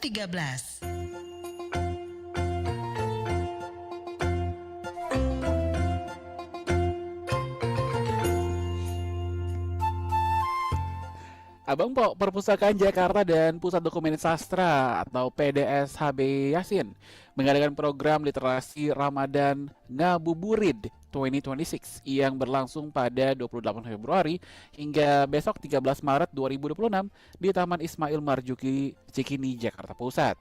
13. Abang Po, Perpustakaan Jakarta dan Pusat Dokumen Sastra atau PDSHB Yasin mengadakan program literasi Ramadan Ngabuburit 2026 yang berlangsung pada 28 Februari hingga besok 13 Maret 2026 di Taman Ismail Marzuki, Cikini, Jakarta Pusat.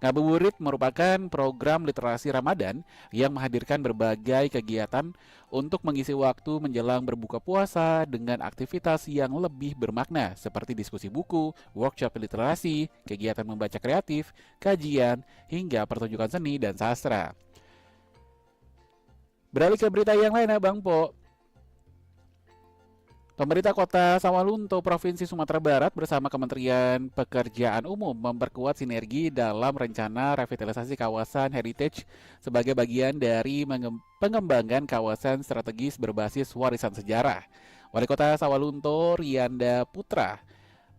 Ngabuburit merupakan program literasi Ramadan yang menghadirkan berbagai kegiatan untuk mengisi waktu menjelang berbuka puasa dengan aktivitas yang lebih bermakna seperti diskusi buku, workshop literasi, kegiatan membaca kreatif, kajian, hingga pertunjukan seni dan sastra. Beralih ke berita yang lain, Bang Po. Pemerintah Kota Sawalunto, Provinsi Sumatera Barat bersama Kementerian Pekerjaan Umum memperkuat sinergi dalam rencana revitalisasi kawasan heritage sebagai bagian dari pengembangan kawasan strategis berbasis warisan sejarah. Wali Kota Sawalunto, Rianda Putra,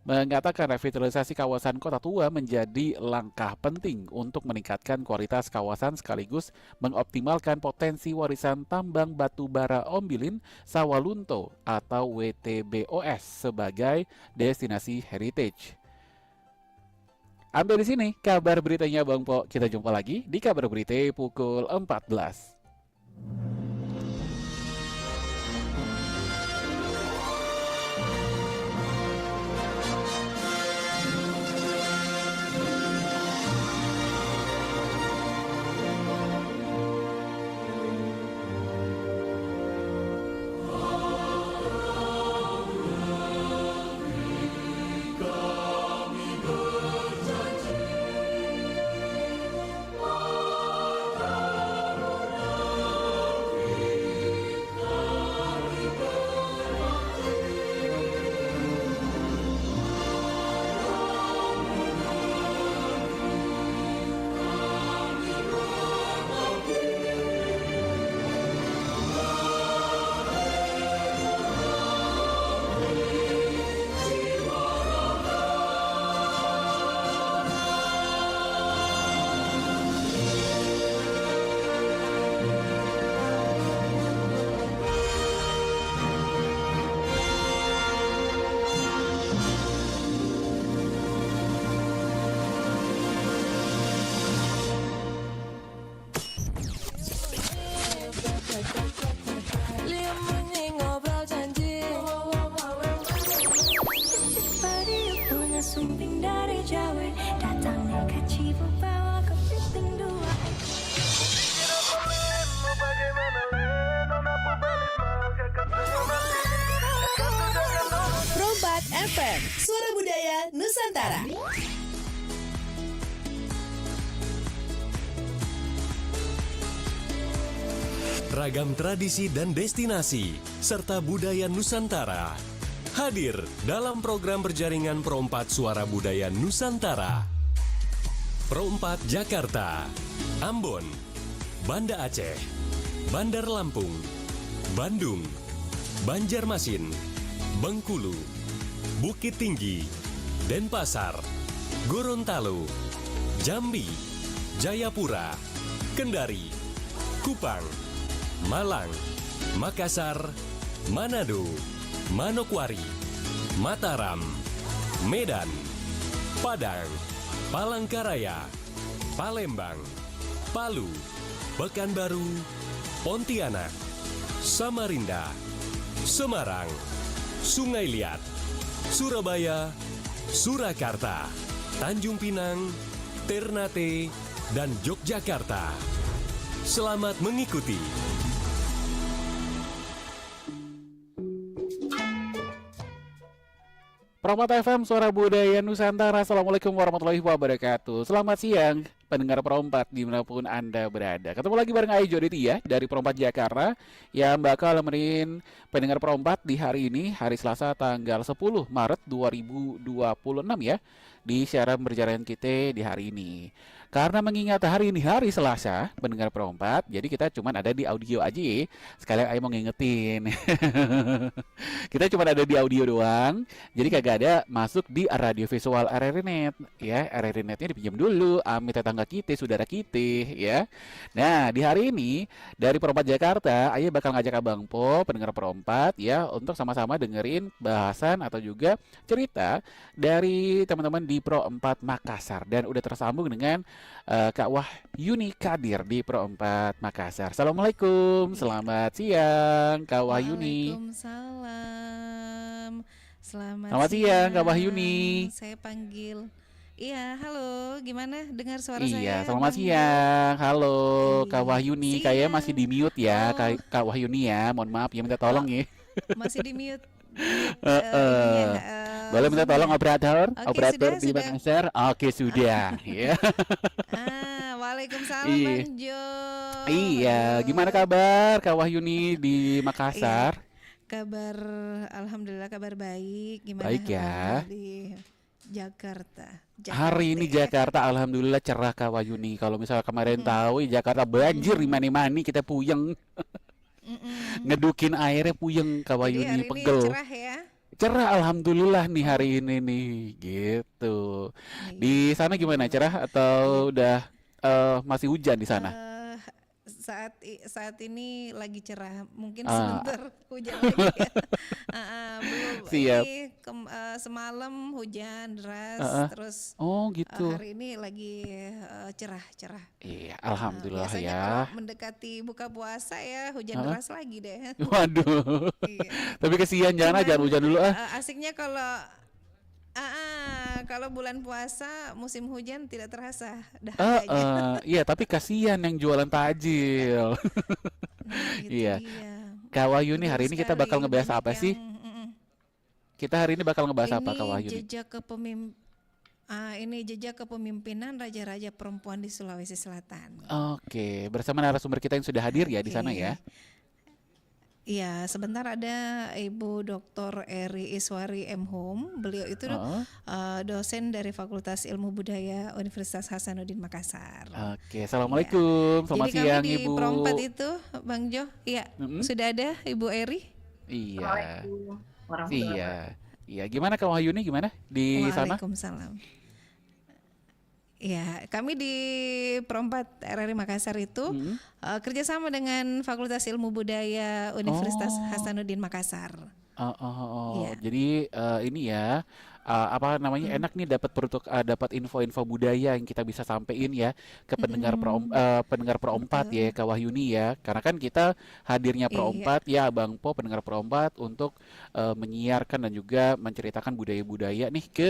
mengatakan revitalisasi kawasan Kota Tua menjadi langkah penting untuk meningkatkan kualitas kawasan sekaligus mengoptimalkan potensi warisan tambang batu bara Ombilin Sawalunto atau WTBOS sebagai destinasi heritage. Sampai di sini kabar beritanya Bang Po. Kita jumpa lagi di kabar berita pukul 14. Perompak FM, Suara Budaya Nusantara. Ragam tradisi dan destinasi, serta budaya Nusantara hadir dalam program berjaringan Perompak Suara Budaya Nusantara. Perompak Jakarta, Ambon, Banda Aceh, Bandar Lampung, Bandung, Banjarmasin, Bengkulu, Bukit Tinggi, Denpasar, Gorontalo, Jambi, Jayapura, Kendari, Kupang, Malang, Makassar, Manado, Manokwari, Mataram, Medan, Padang, Palangkaraya, Palembang, Palu, Pekanbaru, Pontianak, Samarinda, Semarang, Sungai Liat, Surabaya, Surakarta, Tanjung Pinang, Ternate, dan Yogyakarta. Selamat mengikuti. Perompak FM, Suara Budaya Nusantara. Assalamualaikum warahmatullahi wabarakatuh. Selamat siang pendengar Perompak dimanapun Anda berada. Ketemu lagi bareng Ai Joditia dari Perompak Jakarta yang bakal nemenin pendengar Perompak di hari ini, hari Selasa tanggal 10 Maret 2026 ya, di siaran berjalan kita di hari ini. Karena mengingat hari ini hari Selasa, pendengar perempat, jadi kita cuma ada di audio aja ya. Sekalian Ayo mau ngingetin. Kita cuma ada di audio doang, jadi kagak ada masuk di radio visual RRI Net ya. RRI Netnya dipinjam dulu, amit tetangga kita, saudara kita ya. Nah, di hari ini dari Perompat Jakarta, Ayo bakal ngajak Abang Po, pendengar Perompat ya, untuk sama-sama dengerin bahasan atau juga cerita dari teman-teman di Pro 4 Makassar, dan udah tersambung dengan Kak Wahyuni Kadir di Pro 4 Makassar. Assalamualaikum, selamat siang Kak Wahyuni. Waalaikumsalam. Selamat Selamat siang Kak Wahyuni. Saya panggil. Iya, halo. Gimana? Dengar suara Iya, saya, selamat Bang Jo? siang. Halo Kak Iya, Wahyuni, kayaknya masih siang. di mute ya Oh, Kak Wahyuni ya. Mohon maaf ya, minta tolong oh, ya. masih di mute, ininya, Heeh. Boleh minta tolong Zoom-nya. operator, Oke, operator sudah, di sudah. Makassar. Oke, sudah. Ya. Waalaikumsalam, Iya. Bang Jo. Iya, gimana Aduh, kabar Kak Wahyuni di iya. Makassar? Kabar, alhamdulillah kabar baik. Gimana Baik Bang Jo ya. di Jakarta? Hari Jakarta ini ya. Jakarta alhamdulillah cerah Kak Wahyuni. Kalau misalnya kemarin Mm-mm, tahu Jakarta banjir di mm-mm, mana-mana, kita puyeng mm-mm. ngedukin airnya, puyeng Kak Jadi Wahyuni, hari ini pegel. cerah ya. Cerah alhamdulillah nih hari Oh, ini nih gitu. Di iya, sana gimana, alhamdulillah. cerah Iya. atau udah masih hujan di sana? eh saat ini lagi cerah. Mungkin Ah, sebentar hujan lagi ya. Belum ini siap. semalam hujan deras, Ah, ah. terus Oh gitu. hari ini lagi cerah-cerah. Iya, alhamdulillah Biasanya ya. kalau mendekati buka puasa ya hujan Ah, ah. deras lagi deh. Waduh. Iya. Tapi kesian, jangan Cuman hujan dulu ah. asiknya kalau bulan puasa musim hujan tidak terasa dahaganya. Iya, tapi kasihan yang jualan takjil. Nah, itu Iya. dia. Kak Wahyuni, Betul hari ini kita bakal sekali. ngebahas Banyak apa yang sih? Kita hari ini bakal ngebahas apa Kak ini Wahyuni? jejak kepemimpinan raja-raja perempuan di Sulawesi Selatan. Oke, bersama narasumber kita yang sudah hadir ya di sana ya. Oke. Iya, sebentar ada Ibu Dr. Eri Iswari M. Hum. Beliau itu Heeh. dosen dari Fakultas Ilmu Budaya Universitas Hasanuddin Makassar. Oke, Iya. assalamualaikum, selamat Jadi kami siang di Ibu. Perompat itu, Bang Jo, iya, Mm-mm. sudah ada Ibu Eri. Iya, Assalamualaikum warahmatullahi iya, wabarakatuh. iya. Gimana Kak Wahyuni, gimana di sana? Waalaikumsalam. Ya, kami di Perompat RRI Makassar itu Mm-mm. kerjasama dengan Fakultas Ilmu Budaya Universitas Oh, Hasanuddin Makassar. Iya. Jadi ini ya, apa namanya, Mm, enak nih dapat info-info budaya yang kita bisa sampein ya ke mm-mm, pendengar Pro 4 ya betul. Kak Wahyuni ya. Karena kan kita hadirnya Pro Iya. 4 ya Bang Po, pendengar Pro 4 untuk menyiarkan dan juga menceritakan budaya-budaya nih ke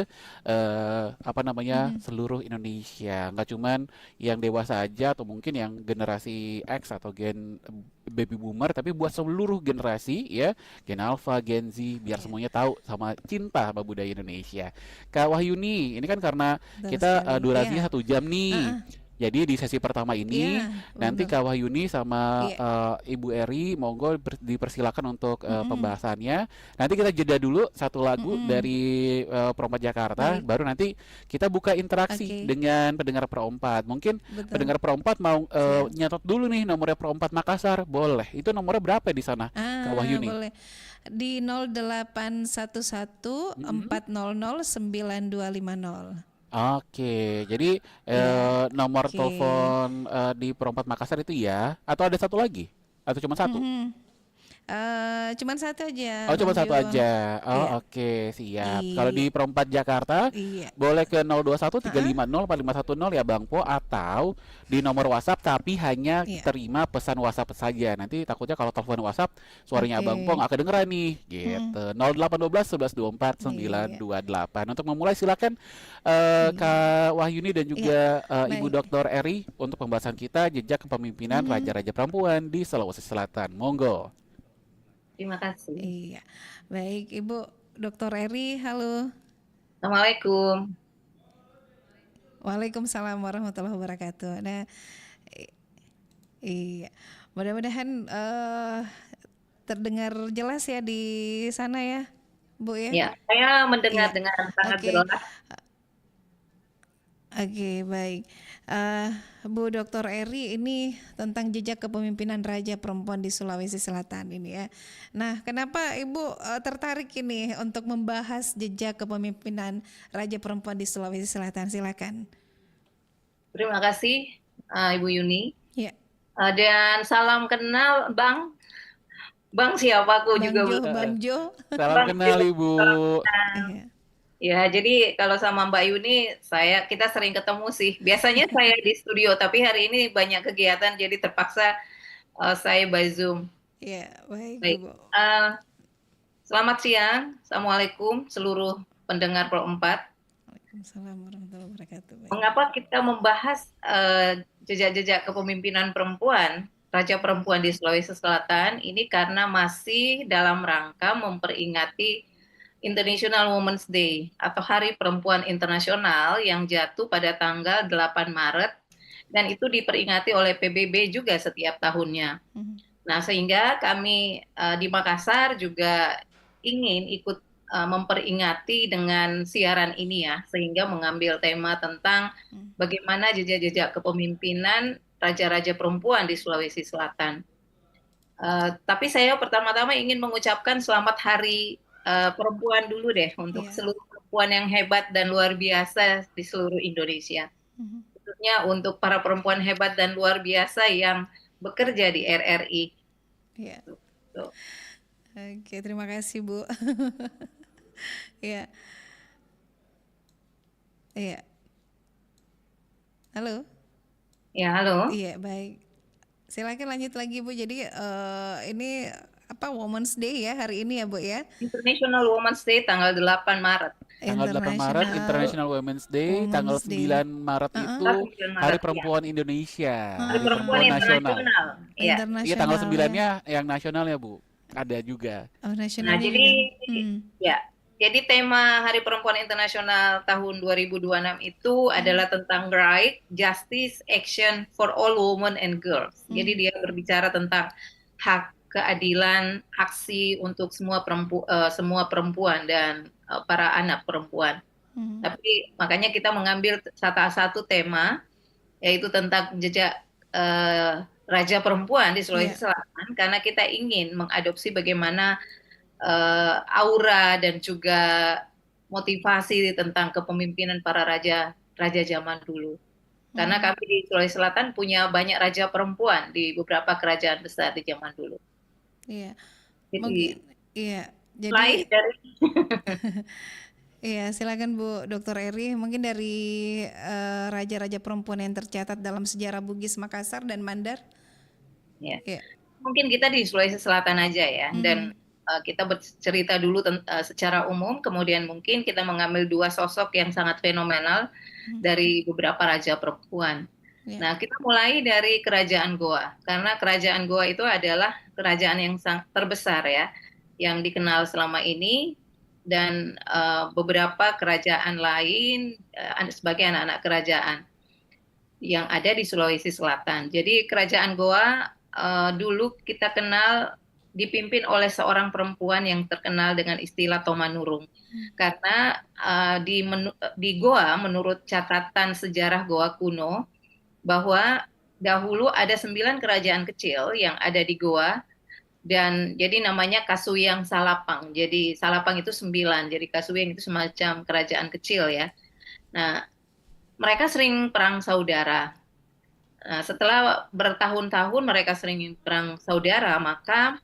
apa namanya, Mm-mm, seluruh Indonesia. Nggak cuman yang dewasa aja atau mungkin yang generasi X atau gen baby boomer, tapi buat seluruh generasi ya, Gen Alpha, Gen Z, biar Iya, semuanya tahu sama cinta sama budaya Indonesia. Kak Wahyuni, ini kan karena betul kita sekali. durasinya Iya. 1 jam nih. Heeh, Jadi di sesi pertama ini iya, nanti betul. Kak Wahyuni sama Iya. Ibu Eri monggo dipersilakan untuk Mm-mm, pembahasannya. Nanti kita jeda dulu satu lagu mm-mm. dari Perompat Jakarta, Baik, baru nanti kita buka interaksi oke, dengan pendengar Pro 4. Mungkin betul. pendengar Pro 4 mau Siap. nyatot dulu nih nomornya Pro 4 Makassar, boleh. Itu nomornya berapa di sana, Kak Wahyuni? Boleh. Di 0811 Mm-mm. 400 9250. Oke, jadi Iya, nomor oke. telepon di Pro 4 Makassar itu ya, atau ada satu lagi? Atau cuma satu? Mm-mm. Cuman satu aja, Oh, cuma Bang satu Jo. aja. Oh, Iya, oke, siap. Kalau iya, di Perompat Jakarta iya. boleh ke 021 Heeh, 350 4510 ya Bang Po, atau di nomor WhatsApp tapi hanya iya. terima pesan WhatsApp saja. Nanti takutnya kalau telepon WhatsApp suaranya Abang Po Oke. nggak kedengeran nih, Mm, gitu. 0812 11 24 iya, 928. Untuk memulai silakan iya. Kak Wahyuni dan Iya, juga Ibu baik. Dr. Eri untuk pembahasan kita jejak kepemimpinan Mhm, raja-raja perempuan di Sulawesi Selatan. Monggo. Terima kasih. iya. Baik, Ibu Dr. Eri, halo. Assalamualaikum. Waalaikumsalam warahmatullahi wabarakatuh. Nah, i- iya. Mudah-mudahan terdengar jelas ya di sana ya, Bu ya. Ya, saya mendengar Iya. dengan sangat Oke. jelas. Oke, baik. Eh, Bu Dr. Eri, ini tentang jejak kepemimpinan raja perempuan di Sulawesi Selatan ini ya. Nah, kenapa Ibu tertarik ini untuk membahas jejak kepemimpinan raja perempuan di Sulawesi Selatan? Silakan. Terima kasih Ibu Yuni. Ya, Dan salam kenal Bang. Bang siapa aku Bang juga Jo, belum. Bang Jo. Salam Bang kenal Jo. Ibu. Iya. Ya, jadi kalau sama Mbak Yuni, kita sering ketemu sih. Biasanya saya di studio, tapi hari ini banyak kegiatan, jadi terpaksa saya by Zoom. Ya, baik Baik. Ibu. Selamat siang, Assalamualaikum seluruh pendengar Pro 4. Waalaikumsalam warahmatullahi wabarakatuh. Baik. Mengapa kita membahas jejak-jejak kepemimpinan perempuan, raja perempuan di Sulawesi Selatan? Ini karena masih dalam rangka memperingati International Women's Day atau Hari Perempuan Internasional yang jatuh pada tanggal 8 Maret dan itu diperingati oleh PBB juga setiap tahunnya. Nah, sehingga kami di Makassar juga ingin ikut memperingati dengan siaran ini ya, sehingga mengambil tema tentang bagaimana jejak-jejak kepemimpinan raja-raja perempuan di Sulawesi Selatan. Tapi saya pertama-tama ingin mengucapkan selamat Hari Perempuan dulu deh untuk seluruh perempuan yang hebat dan luar biasa di seluruh Indonesia. Khususnya untuk para perempuan hebat dan luar biasa yang bekerja di RRI. Ya. Oke, terima kasih Bu. Ya. Iya. Halo. Ya, halo. Iya, baik. Silakan lanjut lagi Bu. Jadi ini apa Women's Day ya hari ini ya Bu ya? International Women's Day tanggal 8 Maret. Tanggal 8 Maret International Women's Day, tanggal 9 Maret itu Hari Perempuan Indonesia, Hari Perempuan Nasional. Iya, tanggal 9-nya yang nasional ya Bu. Ada juga. Oh, nasional. Nah, jadi tema Hari Perempuan Internasional tahun 2026 itu adalah tentang right, justice, action for all women and girls. Jadi dia berbicara tentang hak, keadilan, aksi untuk semua perempuan dan para anak perempuan. Tapi makanya kita mengambil satu tema yaitu tentang jejak raja perempuan di Sulawesi Selatan karena kita ingin mengadopsi bagaimana aura dan juga motivasi tentang kepemimpinan para raja zaman dulu. Karena kami di Sulawesi Selatan punya banyak raja perempuan di beberapa kerajaan besar di zaman dulu. Iya. Jadi, mungkin jadi dari iya, silakan Bu Dr. Eri. Mungkin dari raja-raja perempuan yang tercatat dalam sejarah Bugis Makassar dan Mandar. Ya. Mungkin kita di Sulawesi Selatan aja ya, dan kita bercerita dulu secara umum, kemudian mungkin kita mengambil dua sosok yang sangat fenomenal dari beberapa raja perempuan. Nah, kita mulai dari Kerajaan Goa, karena Kerajaan Goa itu adalah kerajaan yang sangat terbesar ya, yang dikenal selama ini, dan beberapa kerajaan lain sebagai anak-anak kerajaan yang ada di Sulawesi Selatan. Jadi Kerajaan Goa dulu kita kenal dipimpin oleh seorang perempuan yang terkenal dengan istilah Tomanurung. Karena di Goa, menurut catatan sejarah Goa kuno, bahwa dahulu ada 9 kerajaan kecil yang ada di Goa, dan jadi namanya Kasuyang Salapang. Jadi Salapang itu 9, jadi Kasuyang itu semacam kerajaan kecil ya. Nah, mereka sering perang saudara. Nah, setelah bertahun-tahun mereka sering perang saudara, maka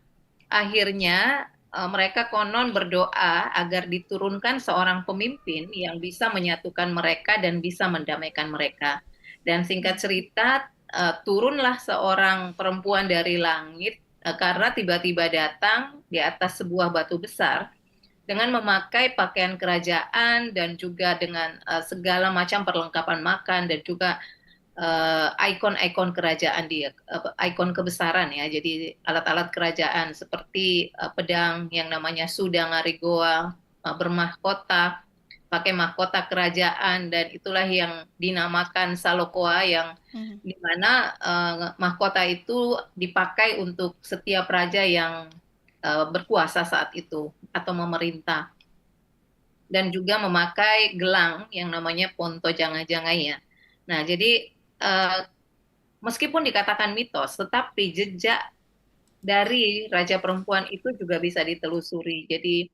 akhirnya mereka konon berdoa agar diturunkan seorang pemimpin yang bisa menyatukan mereka dan bisa mendamaikan mereka. Dan singkat cerita, turunlah seorang perempuan dari langit karena tiba-tiba datang di atas sebuah batu besar dengan memakai pakaian kerajaan dan juga dengan segala macam perlengkapan makan dan juga ikon-ikon kerajaan dia, ikon kebesaran ya. Jadi alat-alat kerajaan seperti pedang yang namanya Sudangarigoa, bermahkota, pakai mahkota kerajaan, dan itulah yang dinamakan Salokoa, yang dimana mahkota itu dipakai untuk setiap raja yang berkuasa saat itu atau memerintah. dan juga memakai gelang yang namanya ponto janga-jangaya. Nah, jadi meskipun dikatakan mitos, tetapi jejak dari raja perempuan itu juga bisa ditelusuri. Jadi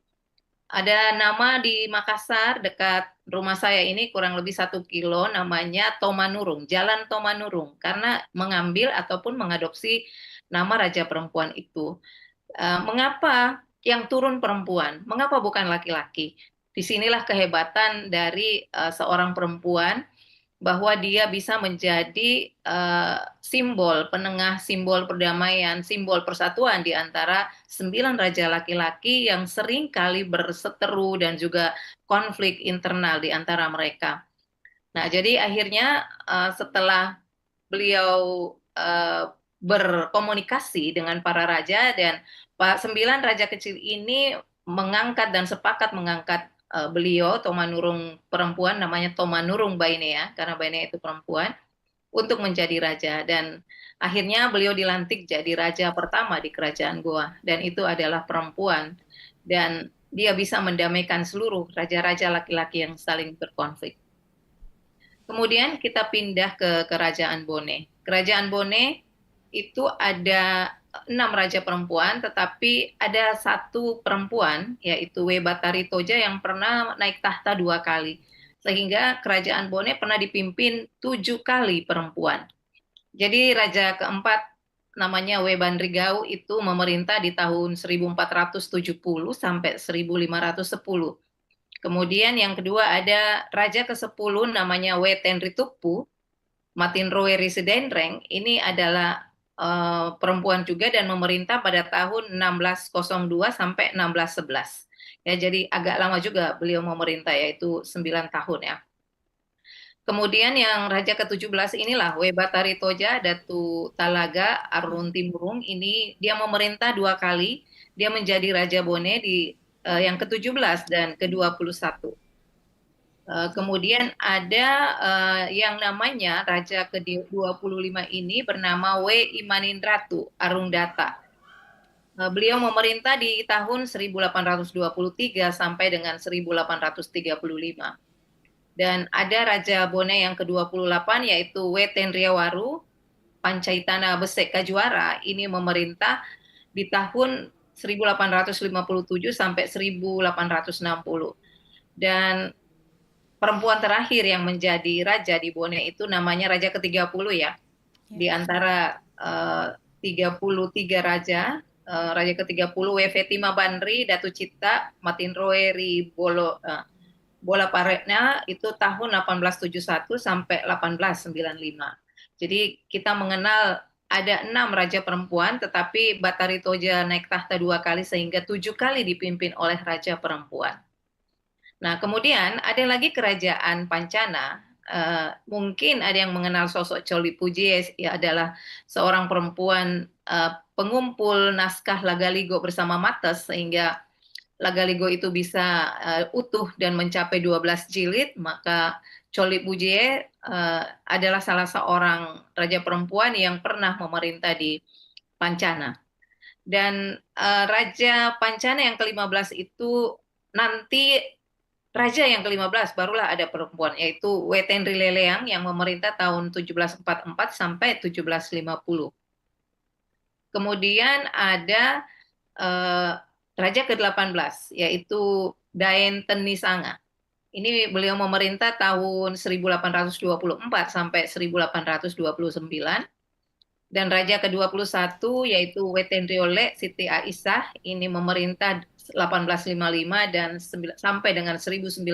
ada nama di Makassar dekat rumah saya ini kurang lebih 1 kilo, namanya Tomanurung, Jalan Tomanurung, karena mengambil ataupun mengadopsi nama raja perempuan itu. Mengapa yang turun perempuan? Mengapa bukan laki-laki? Disinilah kehebatan dari seorang perempuan, bahwa dia bisa menjadi simbol penengah, simbol perdamaian, simbol persatuan di antara 9 raja laki-laki yang sering kali berseteru dan juga konflik internal di antara mereka. Nah, jadi akhirnya setelah beliau berkomunikasi dengan para raja, dan 9 raja kecil ini mengangkat dan sepakat mengangkat beliau Tomanurung perempuan, namanya Tomanurung Bainea karena Bainea itu perempuan, untuk menjadi raja, dan akhirnya beliau dilantik jadi raja pertama di kerajaan Goa, dan itu adalah perempuan, dan dia bisa mendamaikan seluruh raja-raja laki-laki yang saling berkonflik. Kemudian kita pindah ke kerajaan Bone. Kerajaan Bone itu ada 6 raja perempuan, tetapi ada 1 perempuan, yaitu Webatari Toja, yang pernah naik tahta 2 kali. Sehingga kerajaan Bone pernah dipimpin 7 kali perempuan. Jadi raja keempat namanya Webandrigau itu memerintah di tahun 1470 sampai 1510. Kemudian yang kedua ada raja ke-10 namanya Wetenritupu, Matinroe Risidenreng, ini adalah perempuan juga dan memerintah pada tahun 1602 sampai 1611. Ya, jadi agak lama juga beliau memerintah, yaitu 9 tahun ya. Kemudian yang raja ke-17 inilah Webatari Toja Datu Talaga Aruntimurung, ini dia memerintah 2 kali. Dia menjadi raja Bone di yang ke-17 dan ke-21. Kemudian ada yang namanya raja ke-25 ini bernama We Imanindratu Arungdata. Beliau memerintah di tahun 1823 sampai dengan 1835. Dan ada raja Bone yang ke-28 yaitu We Tenriawaru Pancaitana Besek Kajuara, ini memerintah di tahun 1857 sampai 1860. Dan perempuan terakhir yang menjadi raja di Bone itu namanya raja ke-30 ya. Di antara 33 raja, raja ke-30 Wevetima Banri Datu Cipta Matinroe Ribolo Bola Paretna itu tahun 1871 sampai 1895. Jadi kita mengenal ada 6 raja perempuan, tetapi Batari Toja naik tahta 2 kali sehingga 7 kali dipimpin oleh raja perempuan. Nah, kemudian ada lagi kerajaan Pancana. Mungkin ada yang mengenal sosok Choli Pujie, ya, adalah seorang perempuan pengumpul naskah Lagaligo bersama Mates, sehingga Lagaligo itu bisa utuh dan mencapai 12 jilid. Maka Choli Pujie adalah salah seorang raja perempuan yang pernah memerintah di Pancana. Dan raja Pancana yang ke-15 itu nanti raja yang ke-15 barulah ada perempuan, yaitu Wetenri Leleang yang memerintah tahun 1744 sampai 1750. Kemudian ada raja ke-18 yaitu Daen Tenisanga. Ini beliau memerintah tahun 1824 sampai 1829. Dan raja ke-21 yaitu Wetenriole Siti Aisyah, ini memerintah 1855 dan sampai dengan 1910.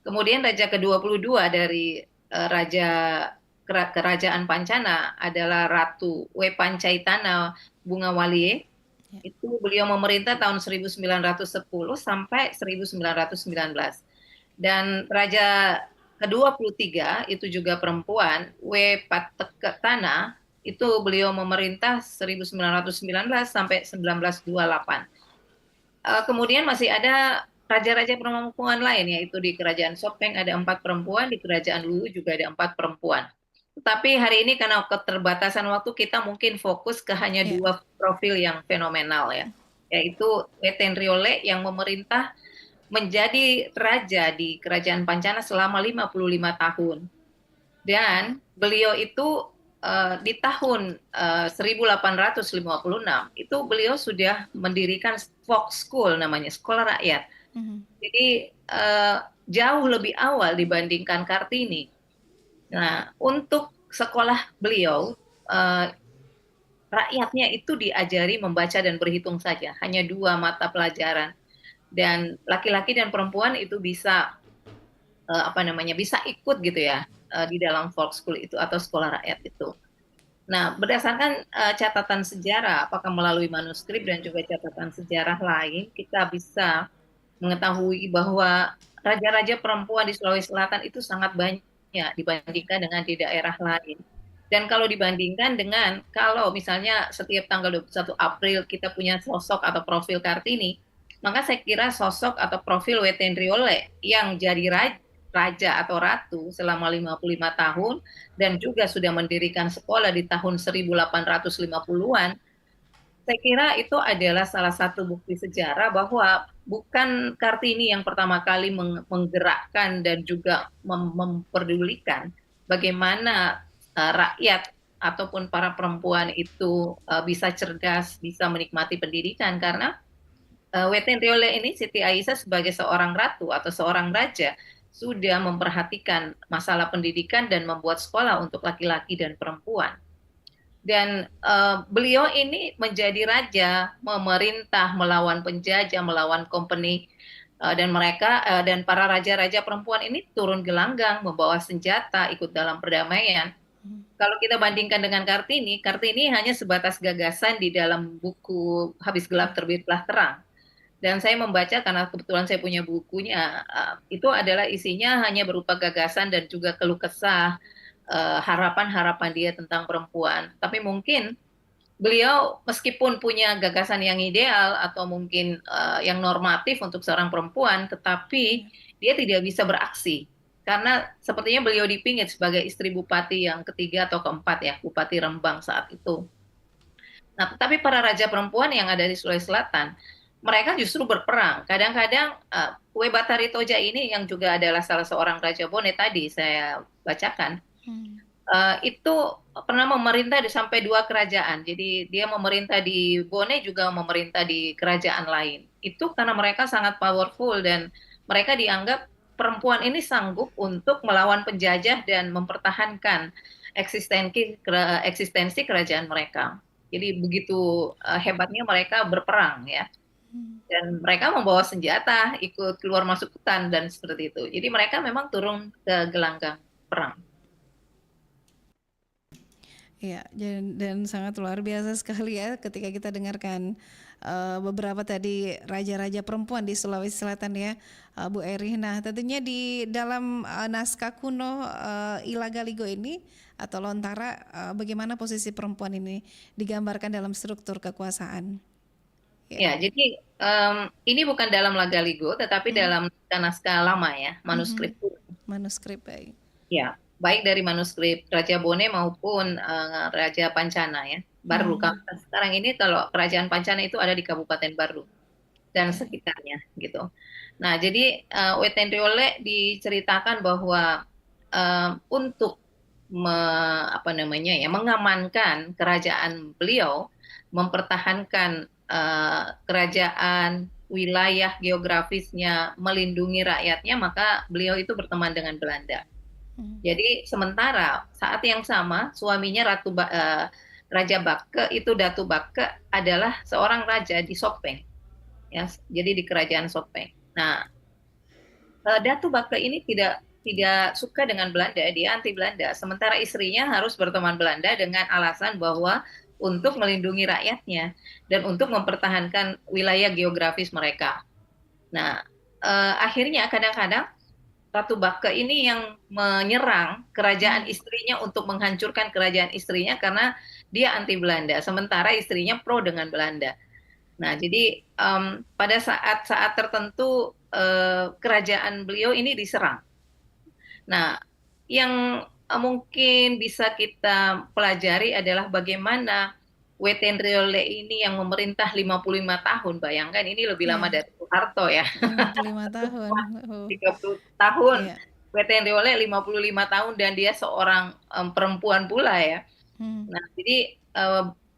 Kemudian raja ke-22 dari kerajaan Pancana adalah Ratu We Pancaitana Bungawalie. Itu beliau memerintah tahun 1910 sampai 1919. Dan raja ke-23 itu juga perempuan, We Pateketana, itu beliau memerintah 1919 sampai 1928. Kemudian masih ada raja-raja perempuan lain, yaitu di kerajaan Sopeng ada 4 perempuan, di kerajaan Luwu juga ada 4 perempuan. Tetapi hari ini karena keterbatasan waktu, kita mungkin fokus ke hanya 2 profil yang fenomenal ya, yaitu Wetenriole yang memerintah menjadi raja di Kerajaan Pancana selama 55 tahun. Dan beliau itu di tahun 1856 itu beliau sudah mendirikan folk school, namanya sekolah rakyat. Jadi jauh lebih awal dibandingkan Kartini. Nah, untuk sekolah beliau rakyatnya itu diajari membaca dan berhitung saja, hanya 2 mata pelajaran. Dan laki-laki dan perempuan itu bisa bisa ikut gitu ya di dalam folk school itu atau sekolah rakyat itu. Nah, berdasarkan catatan sejarah, apakah melalui manuskrip dan juga catatan sejarah lain, kita bisa mengetahui bahwa raja-raja perempuan di Sulawesi Selatan itu sangat banyak dibandingkan dengan di daerah lain. Dan kalau dibandingkan dengan kalau misalnya setiap tanggal 21 April kita punya sosok atau profil Kartini, maka saya kira sosok atau profil Weten Riole yang jadi raja atau ratu selama 55 tahun dan juga sudah mendirikan sekolah di tahun 1850-an, saya kira itu adalah salah satu bukti sejarah bahwa bukan Kartini yang pertama kali menggerakkan dan juga memperdulikan bagaimana rakyat ataupun para perempuan itu bisa cerdas, bisa menikmati pendidikan, karena Weten Riole ini, Siti Aisyah sebagai seorang ratu atau seorang raja, sudah memperhatikan masalah pendidikan dan membuat sekolah untuk laki-laki dan perempuan. Dan beliau ini menjadi raja, memerintah, melawan penjajah, melawan company, dan mereka dan para raja-raja perempuan ini turun gelanggang, membawa senjata, ikut dalam perdamaian. Kalau kita bandingkan dengan Kartini, Kartini hanya sebatas gagasan di dalam buku Habis Gelap Terbitlah Terang. Dan saya membaca karena kebetulan saya punya bukunya, itu adalah isinya hanya berupa gagasan dan juga keluh kesah, harapan-harapan dia tentang perempuan. Tapi mungkin beliau meskipun punya gagasan yang ideal atau mungkin yang normatif untuk seorang perempuan, tetapi dia tidak bisa beraksi. Karena sepertinya beliau dipingit sebagai istri bupati yang ketiga atau keempat ya, Bupati Rembang saat itu. Nah, tetapi para raja perempuan yang ada di Sulawesi Selatan, mereka justru berperang. Kadang-kadang Kue Batari Toja ini yang juga adalah salah seorang Raja Bone tadi saya bacakan, itu pernah memerintah sampai 2 kerajaan. Jadi dia memerintah di Bone juga memerintah di kerajaan lain. Itu karena mereka sangat powerful dan mereka dianggap perempuan ini sanggup untuk melawan penjajah dan mempertahankan eksistensi kerajaan mereka. Jadi begitu hebatnya mereka berperang ya. Dan mereka membawa senjata, ikut keluar masuk hutan dan seperti itu. Jadi mereka memang turun ke gelanggang perang. Ya, dan sangat luar biasa sekali ya ketika kita dengarkan beberapa tadi raja-raja perempuan di Sulawesi Selatan ya, Bu Eri. Nah, tentunya di dalam naskah kuno Ilagaligo ini atau Lontara, bagaimana posisi perempuan ini digambarkan dalam struktur kekuasaan? Ya, jadi ini bukan dalam Lagaligo, tetapi dalam naskah lama ya, manuskrip. Manuskrip, baik. Ya, baik dari manuskrip Raja Bone maupun Raja Pancana ya. Baru sekarang ini kalau Kerajaan Pancana itu ada di Kabupaten Baru dan sekitarnya gitu. Nah, jadi Weten Riole diceritakan bahwa untuk mengamankan kerajaan beliau, mempertahankan kerajaan, wilayah geografisnya, melindungi rakyatnya, maka beliau itu berteman dengan Belanda. Jadi sementara saat yang sama suaminya Raja Bakke itu Datu Bakke adalah seorang raja di Sopeng, ya, jadi di kerajaan Sopeng. Nah, Datu Bakke ini tidak suka dengan Belanda, dia anti Belanda. Sementara istrinya harus berteman Belanda dengan alasan bahwa untuk melindungi rakyatnya dan untuk mempertahankan wilayah geografis mereka. Nah, akhirnya kadang-kadang Ratu Bakke ini yang menyerang kerajaan istrinya untuk menghancurkan kerajaan istrinya karena dia anti Belanda, sementara istrinya pro dengan Belanda. Nah, jadi pada saat-saat tertentu kerajaan beliau ini diserang. Nah, yang mungkin bisa kita pelajari adalah bagaimana Weten Riole ini yang memerintah 55 tahun, bayangkan ini lebih lama dari Soeharto ya. 55 tahun. Oh, 30 tahun. iya. Wetteny Riole 55 tahun dan dia seorang perempuan pula ya. Hmm. Nah, jadi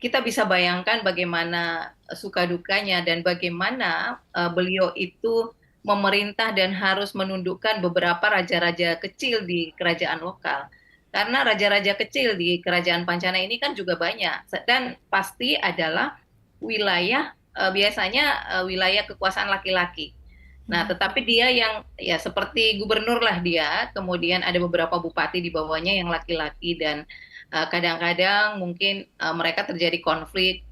kita bisa bayangkan bagaimana suka dukanya dan bagaimana beliau itu memerintah dan harus menundukkan beberapa raja-raja kecil di kerajaan lokal. Karena raja-raja kecil di kerajaan Pancana ini kan juga banyak dan pasti adalah wilayah biasanya wilayah kekuasaan laki-laki. Nah, tetapi dia yang ya seperti gubernur lah dia, kemudian ada beberapa bupati di bawahnya yang laki-laki dan kadang-kadang mungkin mereka terjadi konflik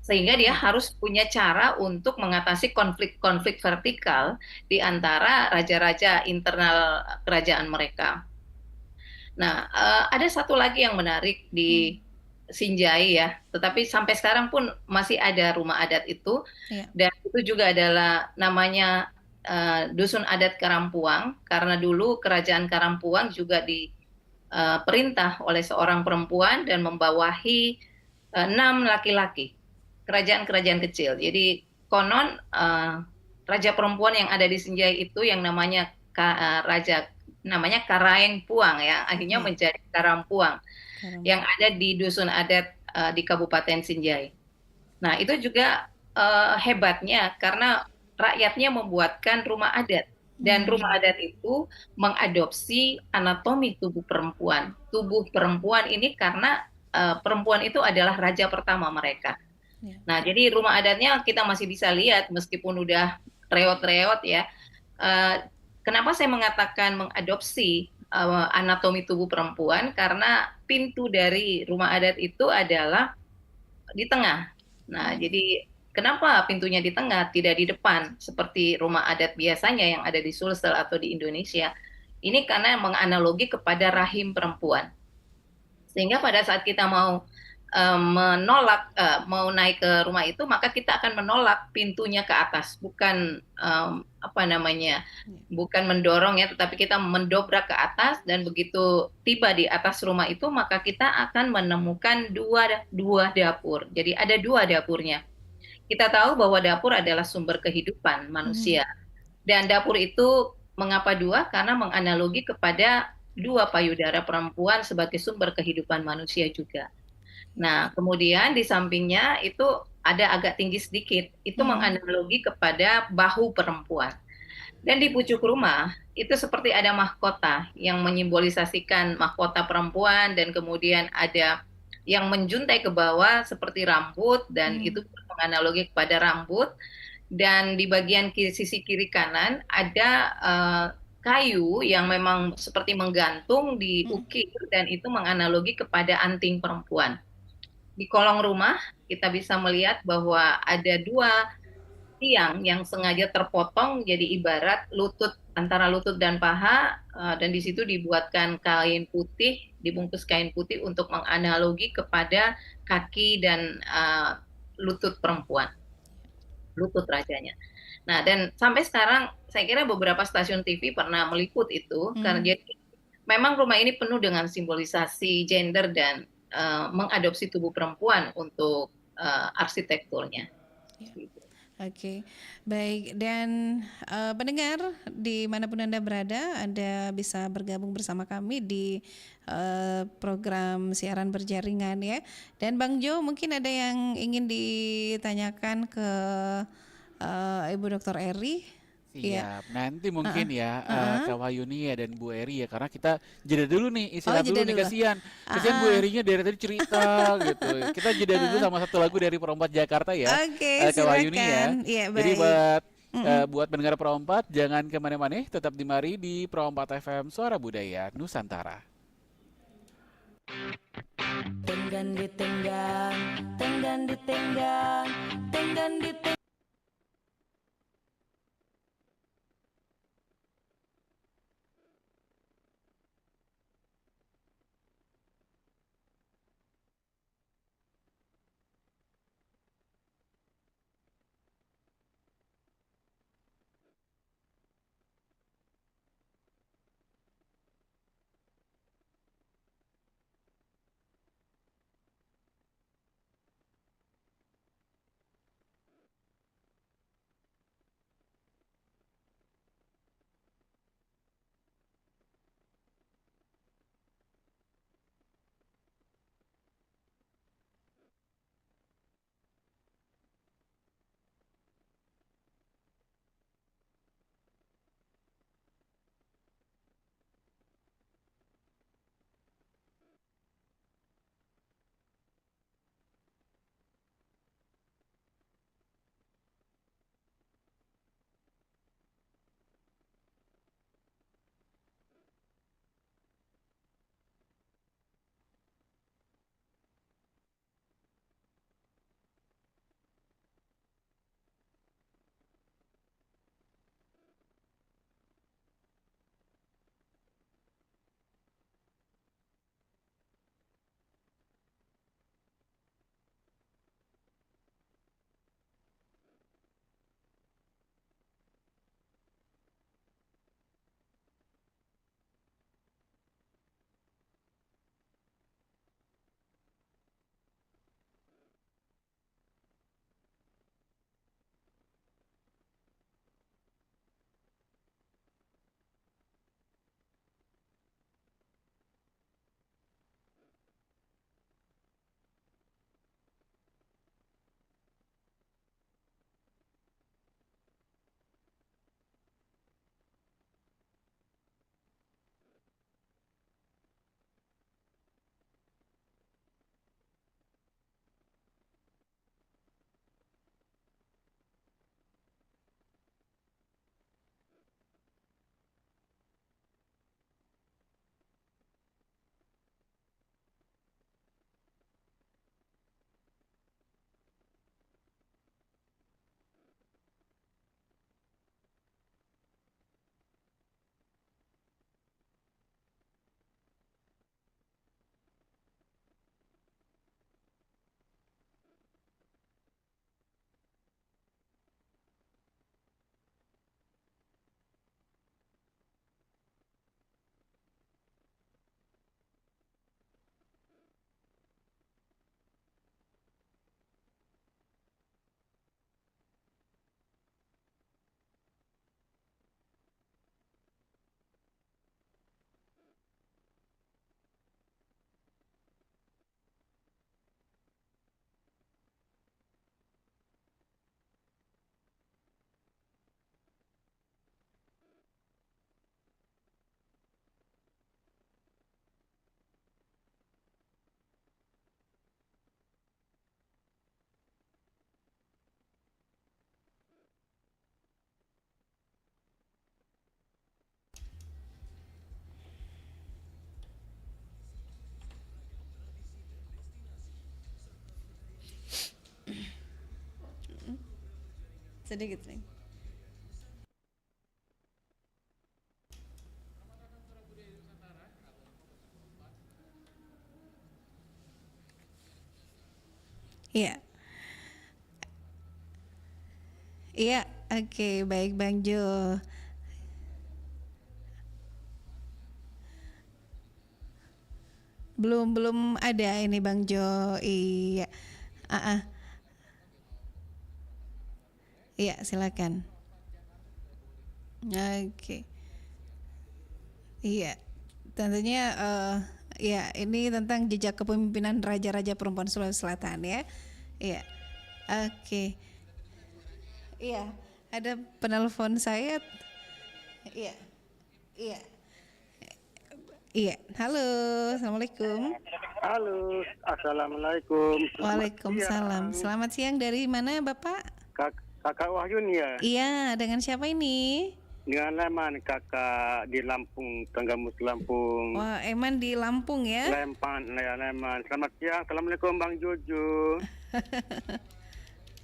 sehingga dia Ya. harus punya cara untuk mengatasi konflik-konflik vertikal di antara raja-raja internal kerajaan mereka. Nah, ada satu lagi yang menarik di Sinjai ya, tetapi sampai sekarang pun masih ada rumah adat itu, Ya. dan itu juga adalah namanya Dusun Adat Karampuang, karena dulu kerajaan Karampuang juga diperintah oleh seorang perempuan dan membawahi 6 laki-laki, kerajaan-kerajaan kecil. Jadi konon raja perempuan yang ada di Sinjai itu yang namanya raja namanya Karaeng Puang ya, akhirnya Ya. menjadi Karampuang yang Karam. ada di dusun adat di Kabupaten Sinjai. Nah, itu juga hebatnya karena rakyatnya membuatkan rumah adat dan rumah adat itu mengadopsi anatomi tubuh perempuan. Tubuh perempuan ini karena perempuan itu adalah raja pertama mereka. Ya. Nah, jadi rumah adatnya kita masih bisa lihat meskipun udah reot-reot ya. Uh, Kenapa saya mengatakan mengadopsi anatomi tubuh perempuan? Karena pintu dari rumah adat itu adalah di tengah. Nah, jadi kenapa pintunya di tengah, tidak di depan seperti rumah adat biasanya yang ada di Sulsel atau di Indonesia? Ini karena menganalogi kepada rahim perempuan. Sehingga pada saat kita mau menolak mau naik ke rumah itu, maka kita akan menolak pintunya ke atas, bukan apa namanya, bukan mendorong ya, tetapi kita mendobrak ke atas dan begitu tiba di atas rumah itu, maka kita akan menemukan dua dapur. Jadi ada dua dapurnya. Kita tahu bahwa dapur adalah sumber kehidupan manusia dan dapur itu mengapa dua? Karena menganalogi kepada dua payudara perempuan sebagai sumber kehidupan manusia juga. Nah, kemudian di sampingnya itu ada agak tinggi sedikit. Itu menganalogi kepada bahu perempuan. Dan di pucuk rumah itu seperti ada mahkota yang menyimbolisasikan mahkota perempuan dan kemudian ada yang menjuntai ke bawah seperti rambut dan itu menganalogi kepada rambut. Dan di bagian sisi kiri kanan ada kayu yang memang seperti menggantung di ukir dan itu menganalogi kepada anting perempuan. Di kolong rumah kita bisa melihat bahwa ada dua tiang yang sengaja terpotong jadi ibarat lutut antara lutut dan paha dan di situ dibuatkan kain putih, dibungkus kain putih untuk menganalogi kepada kaki dan lutut perempuan, lutut rajanya. Nah, dan sampai sekarang saya kira beberapa stasiun TV pernah meliput itu karena jadi memang rumah ini penuh dengan simbolisasi gender dan mengadopsi tubuh perempuan untuk arsitekturnya. Oke, baik. Dan pendengar dimanapun Anda berada, Anda bisa bergabung bersama kami di program siaran berjaringan ya. Dan Bang Jo, mungkin ada yang ingin ditanyakan ke Ibu Dr. Eri? Siap. Nanti mungkin ya Kak Wayuni ya dan Bu Eri ya karena kita jeda dulu nih istirahat dulu nih kasihan. Kasihan Bu Erinya dari tadi cerita gitu. Kita jeda dulu sama satu lagu dari Perompat Jakarta ya. Oke, Kak Wayuni ya. silakan. Iya, Jadi baik. buat pendengar Perompat jangan kemana-mana, tetap di mari di Perompat FM Suara Budaya Nusantara. Tenggan ditenggang, tenggan ditenggang, tenggan ditenggang. sedikit nih. Iya. Iya, oke, baik Bang Jo. Belum ada ini Bang Jo. Iya. Ah, ah. Iya, silakan. Oke. Iya. Tentunya ya ini tentang jejak kepemimpinan raja-raja perempuan Sulawesi Selatan ya. Iya. Oke. Iya, ada penelpon saya. Iya. Iya. Iya. Halo, Assalamualaikum. Halo, assalamualaikum. Waalaikumsalam. Selamat siang, dari mana Bapak? Kakak Wahyun ya. Iya, dengan siapa ini? Dengan Leman, kakak di Lampung, Tenggamus Lampung. Wah, Eman di Lampung ya? Leman. Selamat siang. Assalamualaikum Bang Jojo.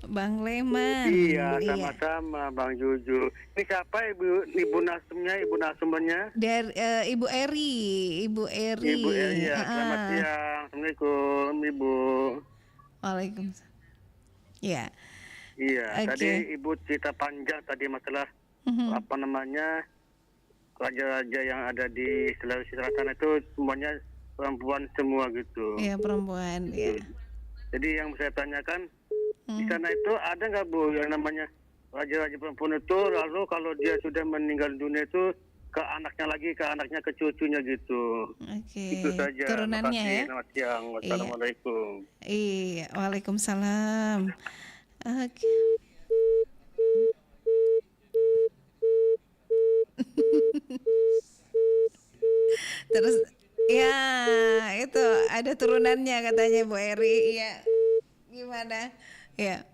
Bang Leman. Iya, sama-sama Bang Jojo. Ini siapa ibu nasumbernya? Dari Ibu Eri. Ibu Eri ya. Selamat siang. Assalamualaikum Ibu. Waalaikumsalam. Iya. Iya, tadi Ibu cerita panjang tadi masalah apa namanya raja-raja yang ada di Sulawesi Selatan itu semuanya perempuan semua gitu. Iya, perempuan. Iya. Jadi yang saya tanyakan di sana itu ada nggak Bu yang namanya raja-raja perempuan itu, lalu kalau dia sudah meninggal dunia itu ke anaknya, ke cucunya gitu. Oke. Itu saja. Turunannya Makasih. ya. Selamat siang. Wassalamualaikum. Iya, waalaikumsalam. Oke. Terus ya itu ada turunannya katanya Bu Eri. Iya. Gimana? Ya.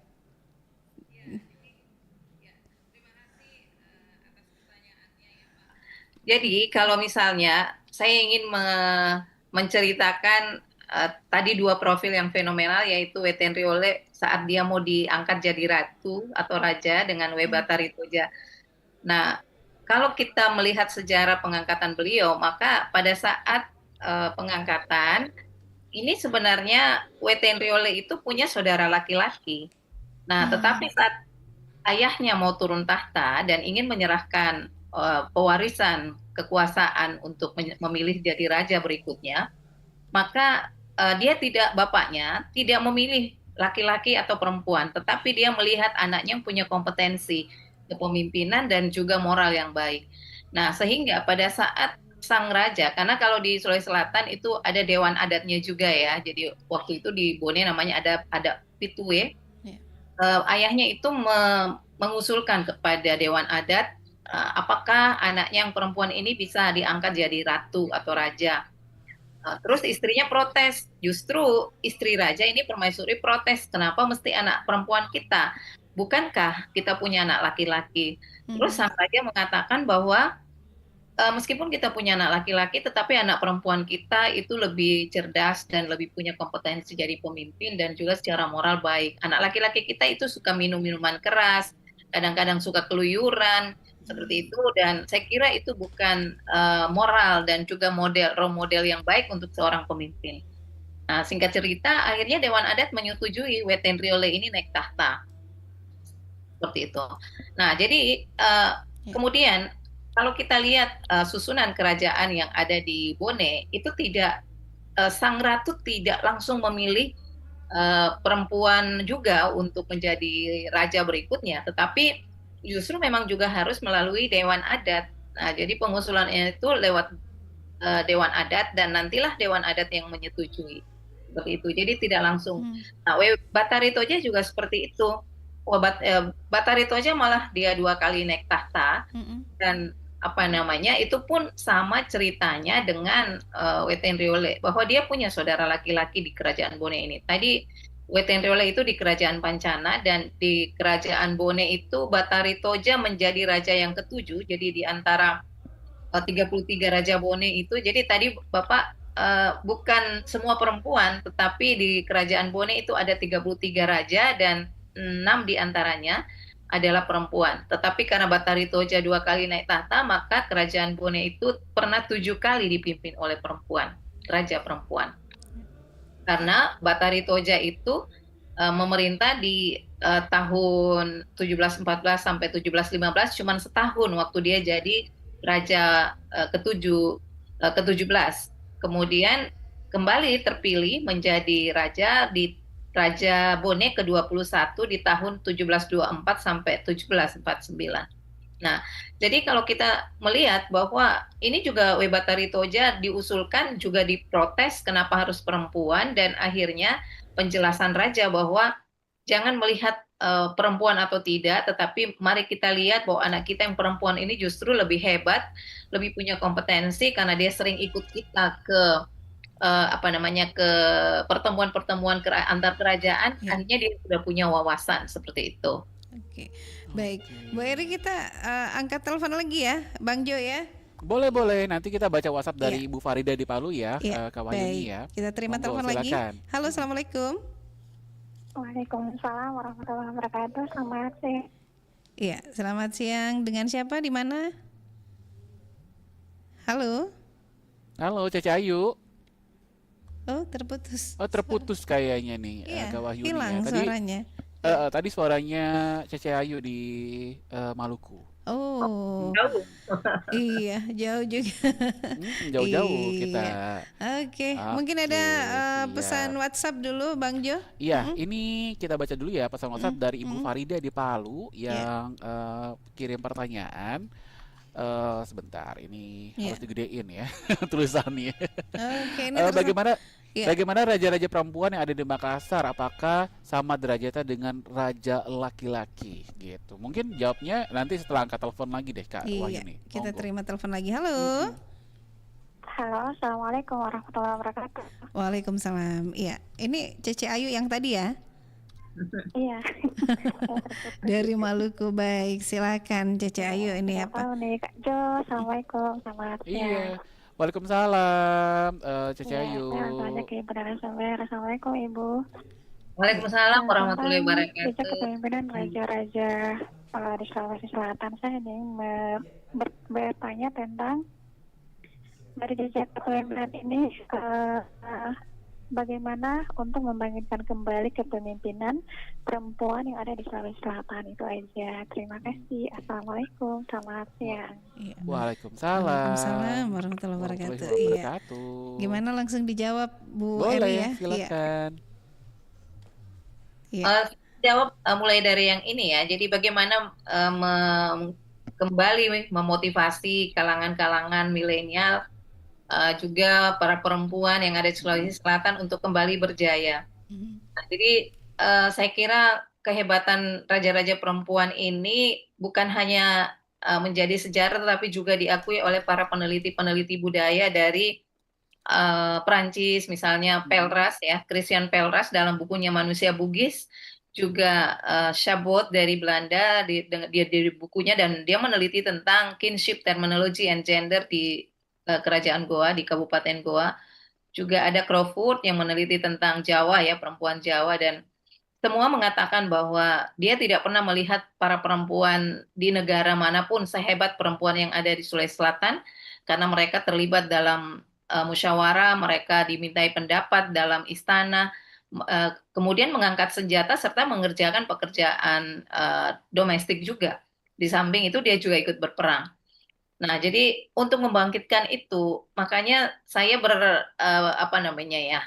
Jadi kalau misalnya saya ingin menceritakan tadi dua profil yang fenomenal, yaitu Weten Riole saat dia mau diangkat jadi ratu atau raja dengan W Batari Toja. Nah, kalau kita melihat sejarah pengangkatan beliau, maka pada saat pengangkatan ini sebenarnya Weten Riole itu punya saudara laki-laki. Nah, tetapi saat ayahnya mau turun tahta dan ingin menyerahkan pewarisan kekuasaan untuk memilih jadi raja berikutnya, maka bapaknya tidak memilih laki-laki atau perempuan, tetapi dia melihat anaknya yang punya kompetensi kepemimpinan dan juga moral yang baik. Nah, sehingga pada saat sang raja, karena kalau di Sulawesi Selatan itu ada dewan adatnya juga ya, jadi waktu itu di Bone namanya ada Pitue. Ayahnya itu mengusulkan kepada dewan adat apakah anaknya yang perempuan ini bisa diangkat jadi ratu atau raja. Terus istrinya protes, justru istri raja ini permaisuri protes, kenapa mesti anak perempuan kita? Bukankah kita punya anak laki-laki? Terus sang raja mengatakan bahwa meskipun kita punya anak laki-laki, tetapi anak perempuan kita itu lebih cerdas dan lebih punya kompetensi jadi pemimpin dan juga secara moral baik. Anak laki-laki kita itu suka minum minuman keras, kadang-kadang suka keluyuran, seperti itu, dan saya kira itu bukan moral dan juga role model yang baik untuk seorang pemimpin. Nah, singkat cerita, akhirnya Dewan Adat menyetujui Weten Riole ini naik tahta. Seperti itu. Nah, jadi kemudian kalau kita lihat susunan kerajaan yang ada di Bone, itu tidak, sang ratu tidak langsung memilih perempuan juga untuk menjadi raja berikutnya, tetapi justru memang juga harus melalui Dewan Adat. Nah, jadi pengusulannya itu lewat Dewan Adat dan nantilah Dewan Adat yang menyetujui. Seperti itu. Jadi tidak langsung. Nah, Batari Toja juga seperti itu. Batari Toja malah dia 2 kali naik tahta dan itu pun sama ceritanya dengan Weten Riole, bahwa dia punya saudara laki-laki di kerajaan Bone ini. Tadi Weten Riole itu di kerajaan Pancana dan di kerajaan Bone itu Batari Toja menjadi raja yang ke-7. Jadi di antara 33 raja Bone itu, jadi tadi Bapak bukan semua perempuan, tetapi di kerajaan Bone itu ada 33 raja dan 6 di antaranya adalah perempuan. Tetapi karena Bathari Toja 2 kali naik tahta, maka kerajaan Bone itu pernah 7 kali dipimpin oleh perempuan, raja perempuan. Karena Bathari Toja itu memerintah di tahun 1714 sampai 1715 cuma setahun waktu dia jadi raja ke-17. Kemudian kembali terpilih menjadi raja di Raja Bone ke-21 di tahun 1724 sampai 1749. Nah, jadi kalau kita melihat bahwa ini juga Webatari Toja diusulkan juga diprotes kenapa harus perempuan, dan akhirnya penjelasan raja bahwa jangan melihat perempuan atau tidak, tetapi mari kita lihat bahwa anak kita yang perempuan ini justru lebih hebat, lebih punya kompetensi karena dia sering ikut kita ke ke pertemuan-pertemuan antar kerajaan, akhirnya dia sudah punya wawasan seperti itu. Oke, baik. Bu Eri, kita angkat telepon lagi ya, Bang Jo ya. Boleh. Nanti kita baca WhatsApp dari Ibu Farida di Palu ya, Kak Wahyuni ya. Kita terima telepon lagi. Halo, assalamualaikum. Waalaikumsalam warahmatullahi wabarakatuh. Selamat siang. Iya, selamat siang. Dengan siapa? Di mana? Halo. Halo, Cece Ayu. Oh, terputus. Oh, terputus kayaknya nih, Kak Wahyuni. Hilang ya. suaranya. Tadi suaranya Cece Ayu di Maluku. Oh, iya, jauh juga. Jauh-jauh kita. Oke, mungkin ada pesan WhatsApp dulu, Bang Jo. Iya, ini kita baca dulu ya pesan WhatsApp dari Ibu Farida di Palu yang kirim pertanyaan. Sebentar, ini harus digedein ya tulisannya. Oke, ini bagaimana raja-raja perempuan yang ada di Makassar, apakah sama derajatnya dengan raja laki-laki gitu? Mungkin jawabnya nanti setelah angkat telepon lagi deh, Kak Wahyuni. Kita terima telepon lagi. Halo. Halo, assalamualaikum warahmatullahi wabarakatuh. Waalaikumsalam. Iya, ini Cece Ayu yang tadi ya. Iya. Dari Maluku. Baik, silakan Cece Ayu, ini apa? Nih Kak Jo, assalamualaikum, selamat siang. Iya. Waalaikumsalam, Cece Ayu. Assalamualaikum Ibu. Waalaikumsalam warahmatullahi wabarakatuh. Jejak kepemimpinan raja-raja di Sulawesi Selatan, saya ingin bertanya tentang dari jejak kepemimpinan ini, bagaimana untuk membangkitkan kembali kepemimpinan perempuan yang ada di Sulawesi Selatan. Itu aja. Terima kasih. Assalamualaikum. Selamat siang. Waalaikumsalam warahmatullahi wabarakatuh. Iya. Gimana, langsung dijawab Bu Eri ya? Silakan. Jawab mulai dari yang ini ya. Jadi bagaimana kembali memotivasi kalangan-kalangan milenial, juga para perempuan yang ada di Sulawesi Selatan untuk kembali berjaya. Nah, jadi saya kira kehebatan raja-raja perempuan ini bukan hanya menjadi sejarah, tetapi juga diakui oleh para peneliti-peneliti budaya dari Perancis, misalnya Pelras ya, Christian Pelras dalam bukunya Manusia Bugis, juga Chabot dari Belanda dia di bukunya, dan dia meneliti tentang kinship, terminology and gender di Kerajaan Goa, di Kabupaten Goa. Juga ada Crawford yang meneliti tentang Jawa ya, perempuan Jawa, dan semua mengatakan bahwa dia tidak pernah melihat para perempuan di negara manapun sehebat perempuan yang ada di Sulawesi Selatan, karena mereka terlibat dalam musyawarah, mereka dimintai pendapat dalam istana, kemudian mengangkat senjata serta mengerjakan pekerjaan domestik juga. Di samping itu dia juga ikut berperang. Nah, jadi untuk membangkitkan itu, makanya saya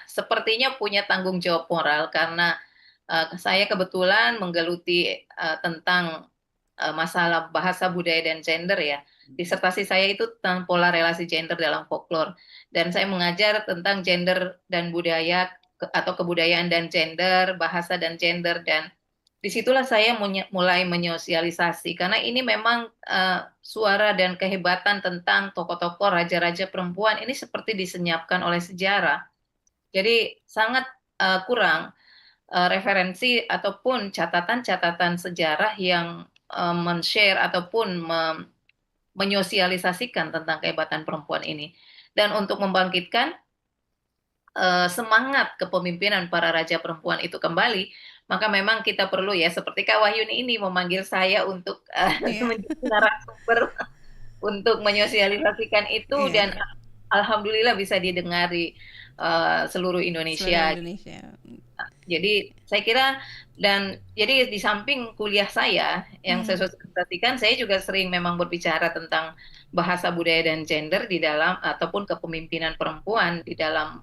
sepertinya punya tanggung jawab moral, karena saya kebetulan menggeluti tentang masalah bahasa, budaya, dan gender ya. Disertasi saya itu tentang pola relasi gender dalam folklore, dan saya mengajar tentang gender dan budaya atau kebudayaan dan gender, bahasa dan gender, dan disitulah saya mulai menyosialisasi, karena ini memang suara dan kehebatan tentang tokoh-tokoh raja-raja perempuan ini seperti disenyapkan oleh sejarah. Jadi sangat kurang referensi ataupun catatan-catatan sejarah yang men-share ataupun menyosialisasikan tentang kehebatan perempuan ini. Dan untuk membangkitkan semangat kepemimpinan para raja perempuan itu kembali, maka memang kita perlu ya seperti Kak Wahyuni ini memanggil saya untuk menjadi narasumber untuk menyosialisasikan itu dan alhamdulillah bisa didengari seluruh Indonesia. Jadi saya kira jadi di samping kuliah saya yang saya sosialisasikan, saya juga sering memang berbicara tentang bahasa budaya dan gender di dalam ataupun kepemimpinan perempuan di dalam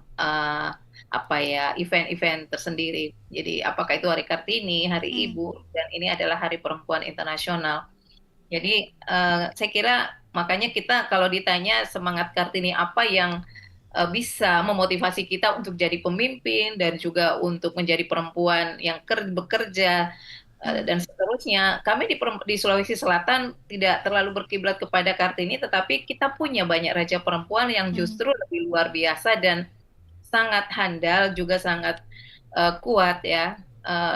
event-event tersendiri. Jadi apakah itu Hari Kartini, Hari Ibu, dan ini adalah Hari Perempuan Internasional. Jadi saya kira makanya kita kalau ditanya semangat Kartini apa yang bisa memotivasi kita untuk jadi pemimpin dan juga untuk menjadi perempuan yang bekerja dan seterusnya. Kami di Sulawesi Selatan tidak terlalu berkiblat kepada Kartini, tetapi kita punya banyak raja perempuan yang justru lebih luar biasa dan sangat handal, juga sangat kuat ya.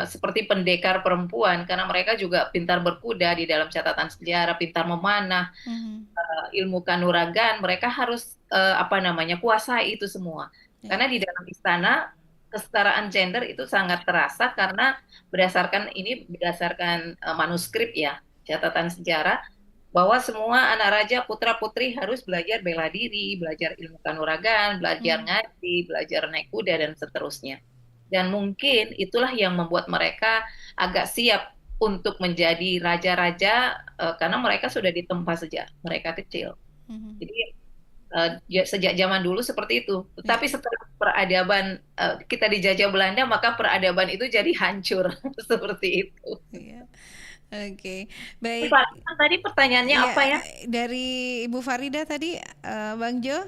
Seperti pendekar perempuan, karena mereka juga pintar berkuda di dalam catatan sejarah, pintar memanah, ilmu kanuragan, mereka harus kuasai itu semua. Karena di dalam istana kesetaraan gender itu sangat terasa karena berdasarkan manuskrip ya, catatan sejarah, bahwa semua anak raja putra putri harus belajar bela diri, belajar ilmu kanuragan, belajar ngaji, belajar naik kuda dan seterusnya. Dan mungkin itulah yang membuat mereka agak siap untuk menjadi raja-raja karena mereka sudah ditempa sejak mereka kecil. Jadi sejak zaman dulu seperti itu. Tetapi setelah peradaban kita dijajah Belanda, maka peradaban itu jadi hancur seperti itu. Oke, baik. Tadi pertanyaannya apa ya? Dari Ibu Farida tadi, Bang Jo?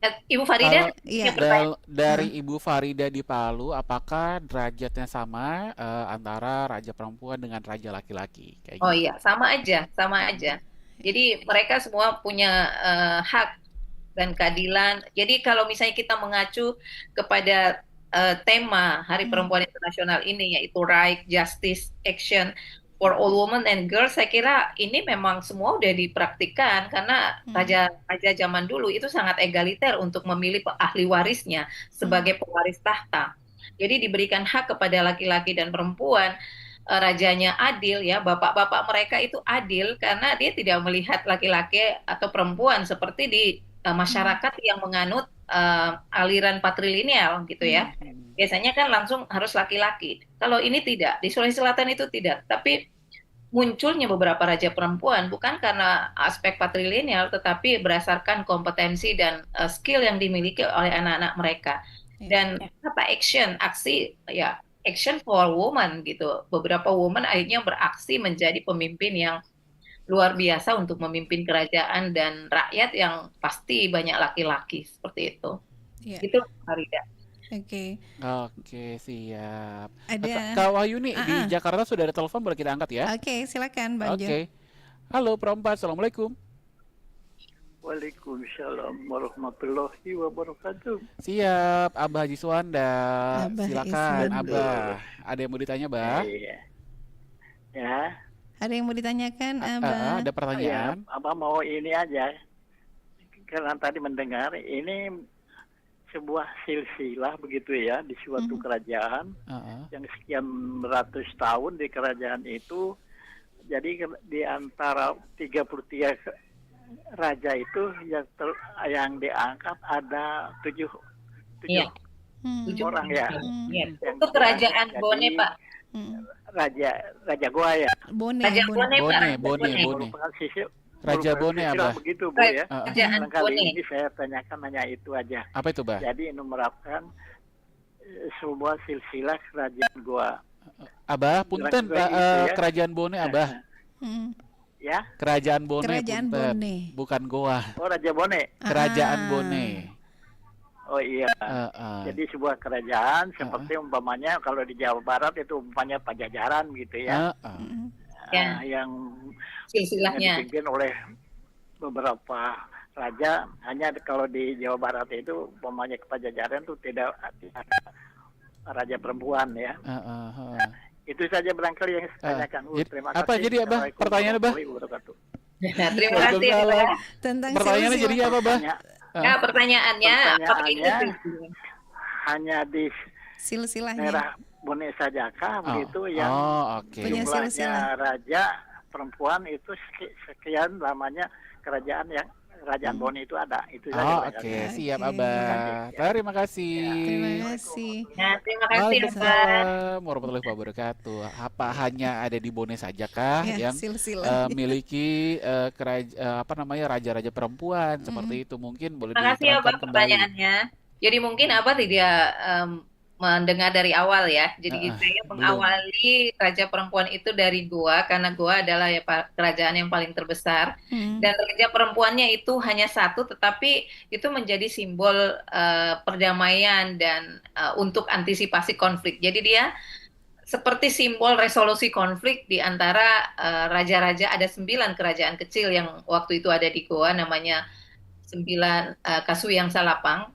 Ibu Farida? Dari Ibu Farida di Palu, apakah derajatnya sama antara raja perempuan dengan raja laki-laki? Iya, sama aja. Jadi mereka semua punya hak dan keadilan. Jadi kalau misalnya kita mengacu kepada tema Hari Perempuan Internasional ini, yaitu Right, Justice, Action for all women and girls, saya kira ini memang semua udah dipraktikkan karena raja zaman dulu itu sangat egaliter untuk memilih ahli warisnya sebagai pewaris tahta. Jadi diberikan hak kepada laki-laki dan perempuan, rajanya adil ya, bapak-bapak mereka itu adil karena dia tidak melihat laki-laki atau perempuan seperti di masyarakat yang menganut aliran patrilineal gitu ya. Biasanya kan langsung harus laki-laki. Kalau ini tidak, di Sulawesi Selatan itu tidak. Tapi munculnya beberapa raja perempuan bukan karena aspek patrilineal, tetapi berdasarkan kompetensi dan skill yang dimiliki oleh anak-anak mereka. Dan kata aksi ya, action for women gitu. Beberapa women akhirnya beraksi menjadi pemimpin yang luar biasa untuk memimpin kerajaan dan rakyat yang pasti banyak laki-laki seperti itu. Itu Farida. Oke, siap. Ada Kak Wahyuni di Jakarta sudah ada telepon, boleh kita angkat ya? Oke, silakan Bang Jo. Halo Perempat, Assalamualaikum. Waalaikumsalam warahmatullahi wabarakatuh. Siap, Abah Haji Suwanda. Silakan Abah. Ada yang mau ditanya, Bah? Ya. Ada yang mau ditanyakan, Abah? Ada pertanyaan. Ya, Abah mau ini aja. Karena tadi mendengar ini sebuah silsilah begitu ya di suatu kerajaan yang sekian ratus tahun di kerajaan itu. Jadi di antara 33 raja itu yang diangkat ada 7 orang ya. Untuk kerajaan Bone, Pak. Raja Goa ya. Bone. Raja Bone apa? Begitu Bu ya. Kali ini saya tanyakan hanya itu aja. Apa itu, Bah? Jadi menerapkan sebuah silsilah kerajaan Goa. Abah, punten kerajaan Bone, Abah. Ya? Kerajaan Bone. Bukan Goa. Oh, Raja Bone. Kerajaan Bone. Oh iya. Jadi sebuah kerajaan seperti umpamanya kalau di Jawa Barat itu umpamanya Pajajaran gitu ya. Yang silsilahnya dipimpin oleh beberapa raja. Hanya kalau di Jawa Barat itu umpamanya Pajajaran itu tidak ada raja perempuan ya. Itu saja barangkali yang saya tanyakan. Terima kasih. Apa jadi Abah? Pertanyaan Abah? Terima kasih Abah. Tentang pertanyaannya jadi apa, Bah? Pertanyaannya hanya di silsilahnya. Bone Sajaka Oh, begitu yang oke. Punya jumlahnya silsilah. raja perempuan itu sekian lamanya kerajaan Bone itu ada. Itu saja Oke, barangkali. siap Oke. Abah. Terima kasih. Terima kasih. Ya, terima kasih Abah. Waalaikumsalam warahmatullahi wabarakatuh. Apa hanya ada di Bone saja kah Ya, yang silsilah. miliki raja-raja perempuan seperti itu? Mungkin boleh Terima kasih ya diterangkan Bang kembali. pertanyaannya. Jadi mungkin Abah tidak mendengar dari awal ya. Jadi saya belum. mengawali raja perempuan itu dari Goa karena Goa adalah ya kerajaan yang paling terbesar dan raja perempuannya itu hanya satu, tetapi itu menjadi simbol perdamaian dan untuk antisipasi konflik. Jadi dia seperti simbol resolusi konflik di antara raja-raja. Ada 9 kerajaan kecil yang waktu itu ada di Goa, namanya 9 Kasuyang Salapang.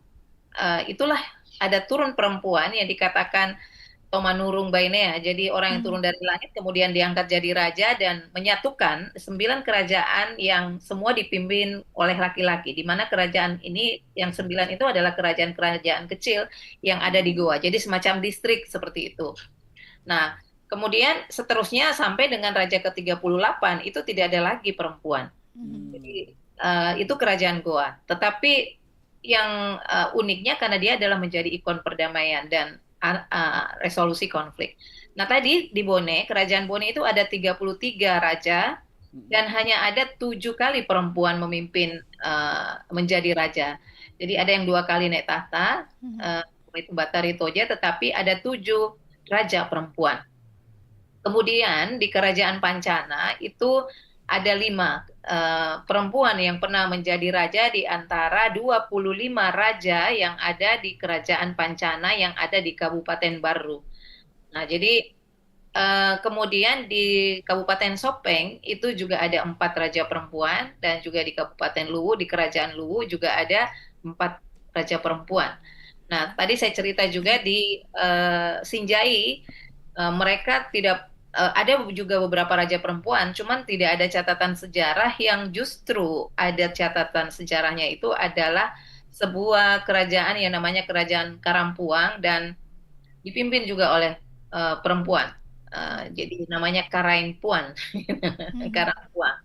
Itulah ada turun perempuan yang dikatakan Tomanurung Bainea. Jadi orang yang turun dari langit kemudian diangkat jadi raja dan menyatukan 9 kerajaan yang semua dipimpin oleh laki-laki. Di mana kerajaan ini yang 9 itu adalah kerajaan-kerajaan kecil yang ada di Goa. Jadi semacam distrik seperti itu. Nah, kemudian seterusnya sampai dengan raja ke-38 itu tidak ada lagi perempuan. Jadi itu kerajaan Goa. Tetapi yang uniknya karena dia adalah menjadi ikon perdamaian dan resolusi konflik. Nah, tadi di Bone, kerajaan Bone itu ada 33 raja dan hanya ada 7 kali perempuan memimpin menjadi raja. Jadi ada yang 2 kali naik tahta, itu Batari Toja, tetapi ada 7 raja perempuan. Kemudian di kerajaan Pancana itu ada 5 perempuan yang pernah menjadi raja di antara 25 raja yang ada di kerajaan Pancana yang ada di Kabupaten Baru. Nah, jadi kemudian di Kabupaten Sopeng itu juga ada 4 raja perempuan dan juga di Kabupaten Luwu, di kerajaan Luwu juga ada 4 raja perempuan. Nah, tadi saya cerita juga di Sinjai, mereka tidak ada juga beberapa raja perempuan, cuman tidak ada catatan sejarah. Yang justru ada catatan sejarahnya itu adalah sebuah kerajaan yang namanya Kerajaan Karampuang dan dipimpin juga oleh perempuan. Jadi namanya Karainpuan, Karampuang.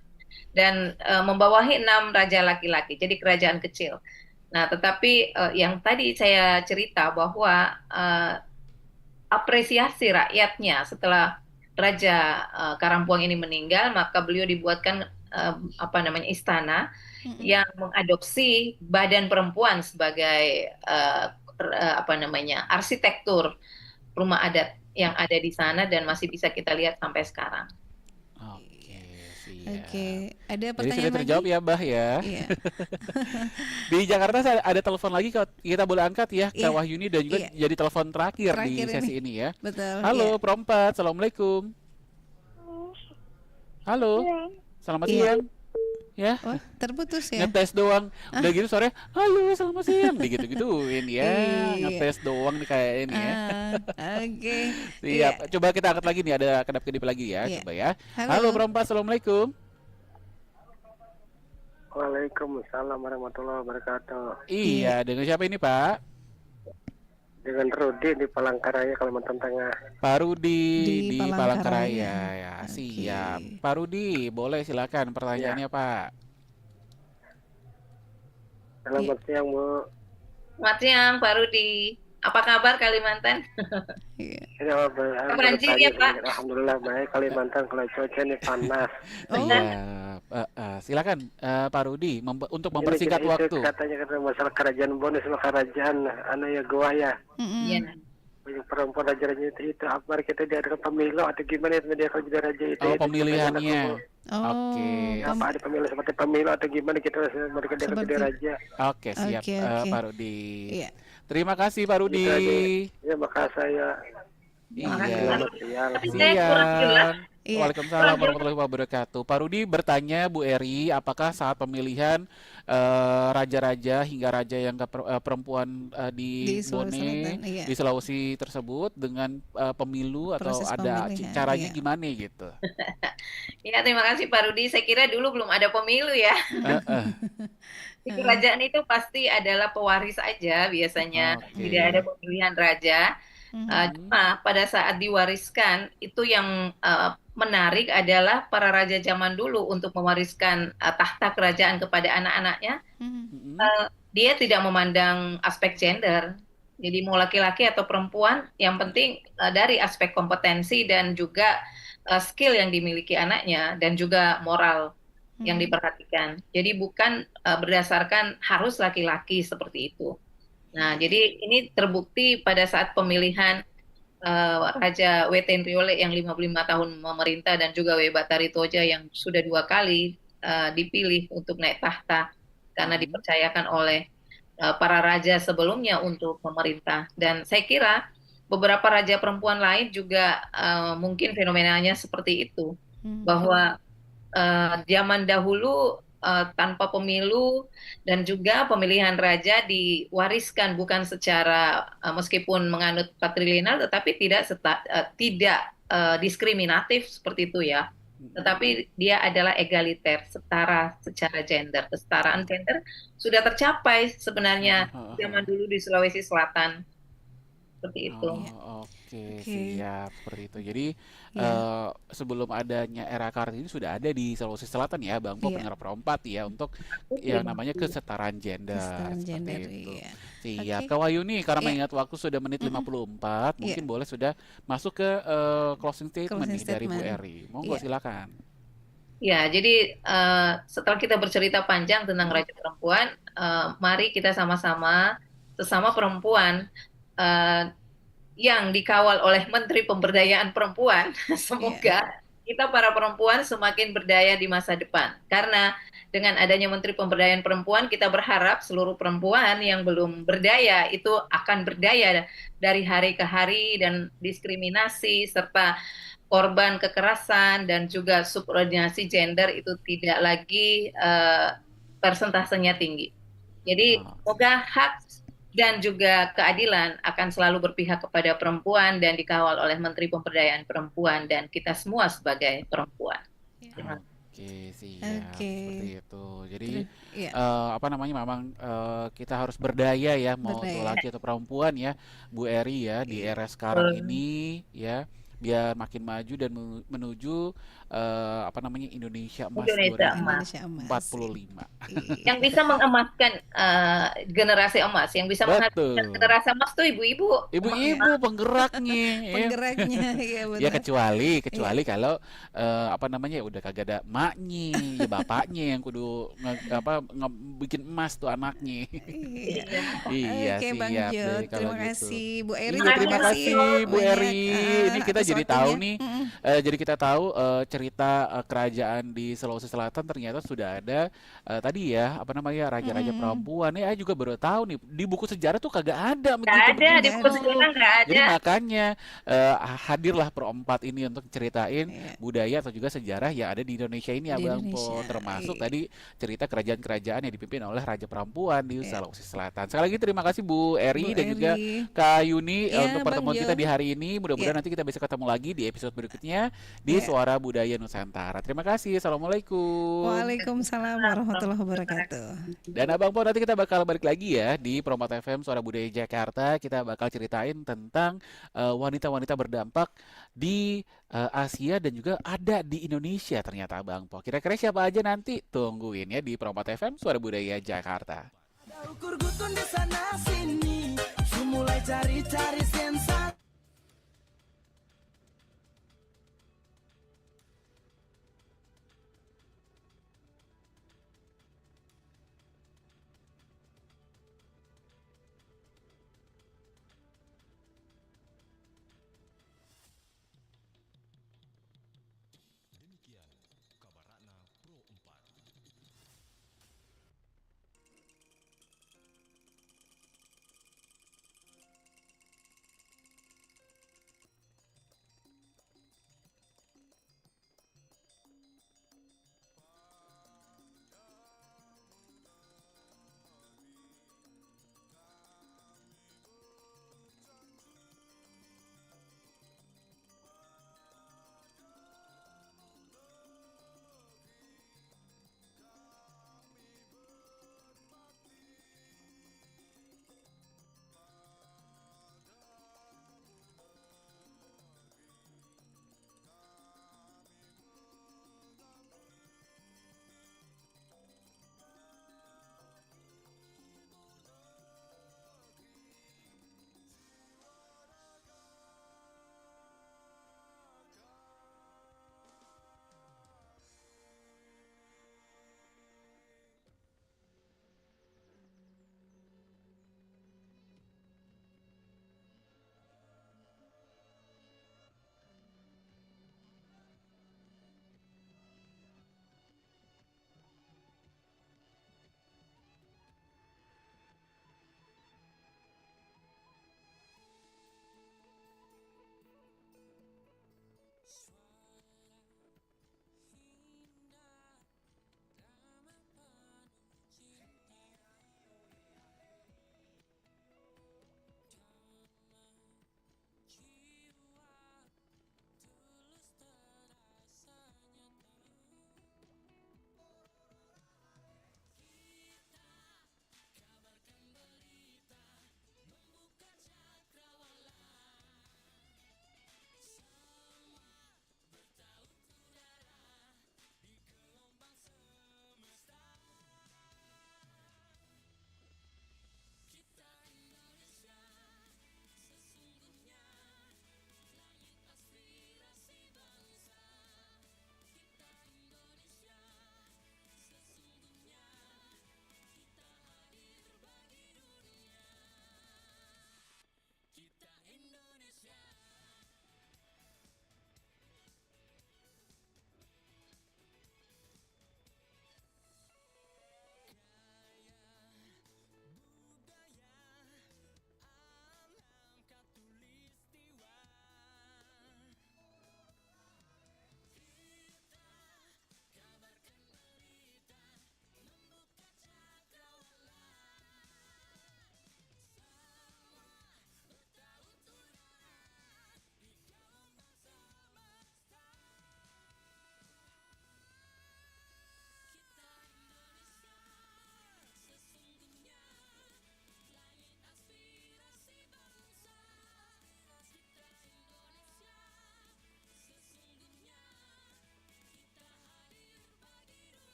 Dan membawahi 6 raja laki-laki, jadi kerajaan kecil. Nah, tetapi yang tadi saya cerita bahwa apresiasi rakyatnya setelah Raja Karampuang ini meninggal, maka beliau dibuatkan istana yang mengadopsi badan perempuan sebagai arsitektur rumah adat yang ada di sana dan masih bisa kita lihat sampai sekarang. Oke, ada Jadi pertanyaan sudah terjawab lagi? ya, Bah ya. Iya. Di Jakarta ada telepon lagi, kita boleh angkat ya, Kak Iya. Wahyuni, dan juga Iya. jadi telepon terakhir di Terakhir sesi ini ya. Betul. Halo, iya. Perompat, Assalamualaikum. Halo, selamat Iya. siang. Ya, Oh, terputus ya? ngetes doang. Udah gitu sore, halo, selamat siang. Digitu-gituin ya, Iya. ngetes doang nih kayak ini ya. Oke. Siap. Iya. Coba kita angkat lagi nih, ada kedap-kedip lagi ya. Iya. Coba ya. Halo. Halo, Perompat, Assalamualaikum. Waalaikumsalam warahmatullahi wabarakatuh. Iya, dengan siapa ini, Pak? Dengan Rudi di Palangkaraya, Kalimantan Tengah. Pak Rudi Di di Palangkaraya. Palangkaraya ya. Oke. Siap. Pak Rudi, boleh silakan pertanyaannya, Pak. Selamat siang, Bu. Selamat siang, Pak Rudi. Apa kabar Kalimantan? Iya. Banjir ya, Pak? Alhamdulillah baik. Kalimantan kalau cuaca ini panas. Oh, Iya, silakan Pak Rudi untuk mempersingkat Ini waktu. katanya masalah kerajaan bonus sama kerajaan Goa ya. Iya. Yang perempuan raja-raja itu apa mari kita diadakan pemilu atau gimana itu dia kalau jadi raja itu? Oh, pemilihannya. Oh, Oke. Apa ada pemilu seperti pemilu atau gimana kita mereka diadakan jadi Seperti- raja? Oke, siap Oke, oke. Pak Rudi. Iya. Terima kasih Pak Rudi. Itu aja. Ya makasih saya. Iya. Selamat siang. Tapi saya kurang jelas. Siang. Iya. Waalaikumsalam warahmatullahi wabarakatuh. Pak Rudi bertanya Bu Eri, apakah saat pemilihan raja-raja hingga raja yang perempuan di Di Sulawesi Bone, Selatan, iya. di Sulawesi tersebut dengan pemilu atau Proses ada pemilihan, caranya iya. gimana gitu? Ya, terima kasih Pak Rudi. Saya kira dulu belum ada pemilu ya. Heeh. Di kerajaan itu pasti adalah pewaris aja biasanya, Oke. tidak ada pemilihan raja. Cuma pada saat diwariskan itu yang menarik adalah para raja zaman dulu untuk mewariskan tahta kerajaan kepada anak-anaknya. Dia tidak memandang aspek gender. Jadi mau laki-laki atau perempuan, yang penting dari aspek kompetensi dan juga skill yang dimiliki anaknya dan juga moral yang diperhatikan. Jadi bukan berdasarkan harus laki-laki seperti itu. Nah, jadi ini terbukti pada saat pemilihan Raja Wetenriole yang 55 tahun memerintah dan juga Webatari Toja yang sudah 2 kali dipilih untuk naik tahta karena dipercayakan oleh para raja sebelumnya untuk memerintah. Dan saya kira beberapa raja perempuan lain juga mungkin fenomenanya seperti itu, bahwa zaman dahulu tanpa pemilu dan juga pemilihan raja diwariskan bukan secara meskipun menganut patrilineal tetapi tidak diskriminatif seperti itu ya. Tetapi dia adalah egaliter, setara secara gender. Kesetaraan gender sudah tercapai sebenarnya zaman dulu di Sulawesi Selatan. Seperti itu. Oke, siap seperti itu. Jadi sebelum adanya era Kartini sudah ada di Sulawesi Selatan ya, Bang Po, pengarah perempat ya untuk yang namanya kesetaraan gender. Itu. Siap. Kak Wayuni, karena mengingat waktu sudah menit 54, mungkin boleh sudah masuk ke closing statement nih dari Bu Eri. Monggo silakan. Ya, jadi setelah kita bercerita panjang tentang raja perempuan, mari kita sama-sama sesama perempuan yang dikawal oleh Menteri Pemberdayaan Perempuan, semoga kita para perempuan semakin berdaya di masa depan. Karena dengan adanya Menteri Pemberdayaan Perempuan, kita berharap seluruh perempuan yang belum berdaya itu akan berdaya dari hari ke hari, dan diskriminasi serta korban kekerasan dan juga subordinasi gender itu tidak lagi persentasenya tinggi. Jadi semoga hak dan juga keadilan akan selalu berpihak kepada perempuan dan dikawal oleh Menteri Pemberdayaan Perempuan dan kita semua sebagai perempuan. Oke, siap. Seperti itu. Jadi memang kita harus berdaya ya, mau itu laki atau perempuan ya, Bu Eri ya, di era sekarang ini ya, biar makin maju dan menuju Indonesia Emas 2045. Yang bisa mengemaskan generasi emas, yang bisa menghasilkan generasi emas tuh ibu-ibu. Ibu-ibu penggeraknya. Iya benar. Ya kecuali kalau udah kagak ada maknya, ya bapaknya yang kudu bikin emas tuh anaknya. Iya, Oke, Bang Jo, terima kasih Bu Eri. Terima kasih Bu Eri. Ini kita jadi tahu nih, jadi kita tahu cerita kerajaan di Sulawesi Selatan ternyata sudah ada tadi ya raja-raja perempuan. Ya juga baru tahu nih, di buku sejarah tuh kagak ada begitu. Nggak ada di buku sejarah, nggak ada. Jadi makanya hadirlah perempat ini untuk ceritain budaya atau juga sejarah yang ada di Indonesia ini ya Bang Po, termasuk tadi cerita kerajaan-kerajaan yang dipimpin oleh raja perempuan di Sulawesi Selatan. Sekali lagi terima kasih Bu Eri dan juga Kak Yuni untuk pertemuan kita di hari ini. Mudah-mudahan nanti kita bisa ketemu lagi di episode berikutnya di Suara Budaya Nusantara. Terima kasih. Assalamualaikum. Waalaikumsalam warahmatullahi wabarakatuh. Dan Abang Po, nanti kita bakal balik lagi ya di Perompat FM Suara Budaya Jakarta. Kita bakal ceritain tentang wanita-wanita berdampak di Asia dan juga ada di Indonesia ternyata Abang Po. Kira-kira siapa aja nanti tungguin ya di Perompat FM Suara Budaya Jakarta. Ada ukur gutun di sana sini, mulai cari-cari sensasi.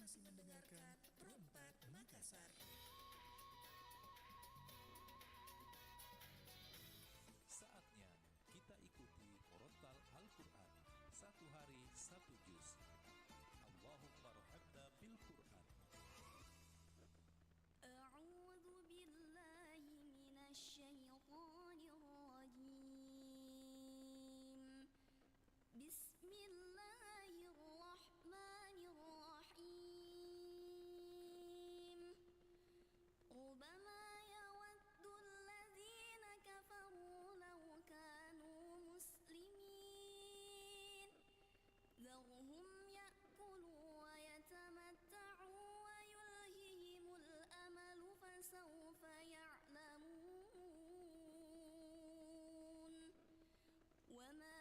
masih mendengarkan Perempat Makassar. Saatnya kita ikuti murattal Al-Quran. Satu hari satu juz. Allahumma rahmna bil Quran. A'udzu billahi minasy syaithanir rajim. Bismillahirrahmanirrahim. Rubama yawaddu alladzina kafaru law kanu muslimin. Dharhum ya'kulu wa yatamatta'u wa yulhihimul amalu fasawfa ya'lamun. Wa ma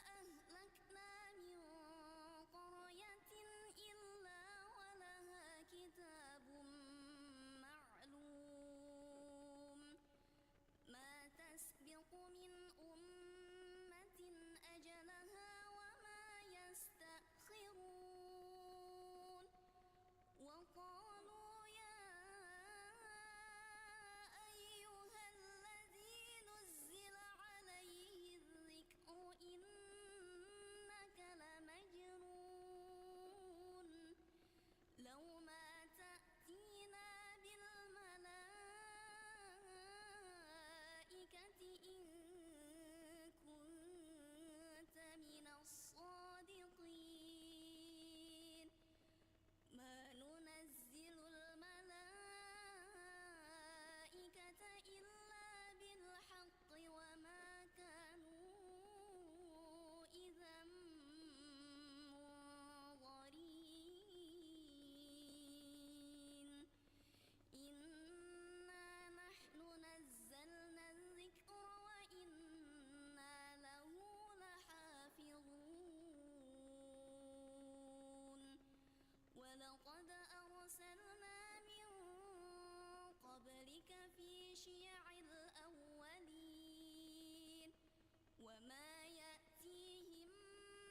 ahlakna min qaryatin illa walaha kitabun ma'lum. Ma tasbiqu min ummatin ajalaha wa ma yastakhirun. Wa qalu ya ayyuhalladzi nuzzila alayhi dzikru innaka lamajnun. Law ma ta'tina bil malaikati in kunta minas sadiqin. Ma nunazzilul malaikata illa bil haqqi wa ma kanu idzan munzirin. Inna nahnu nazzalna dzikra wa inna lahu lahafizun. Wa laqad arsalna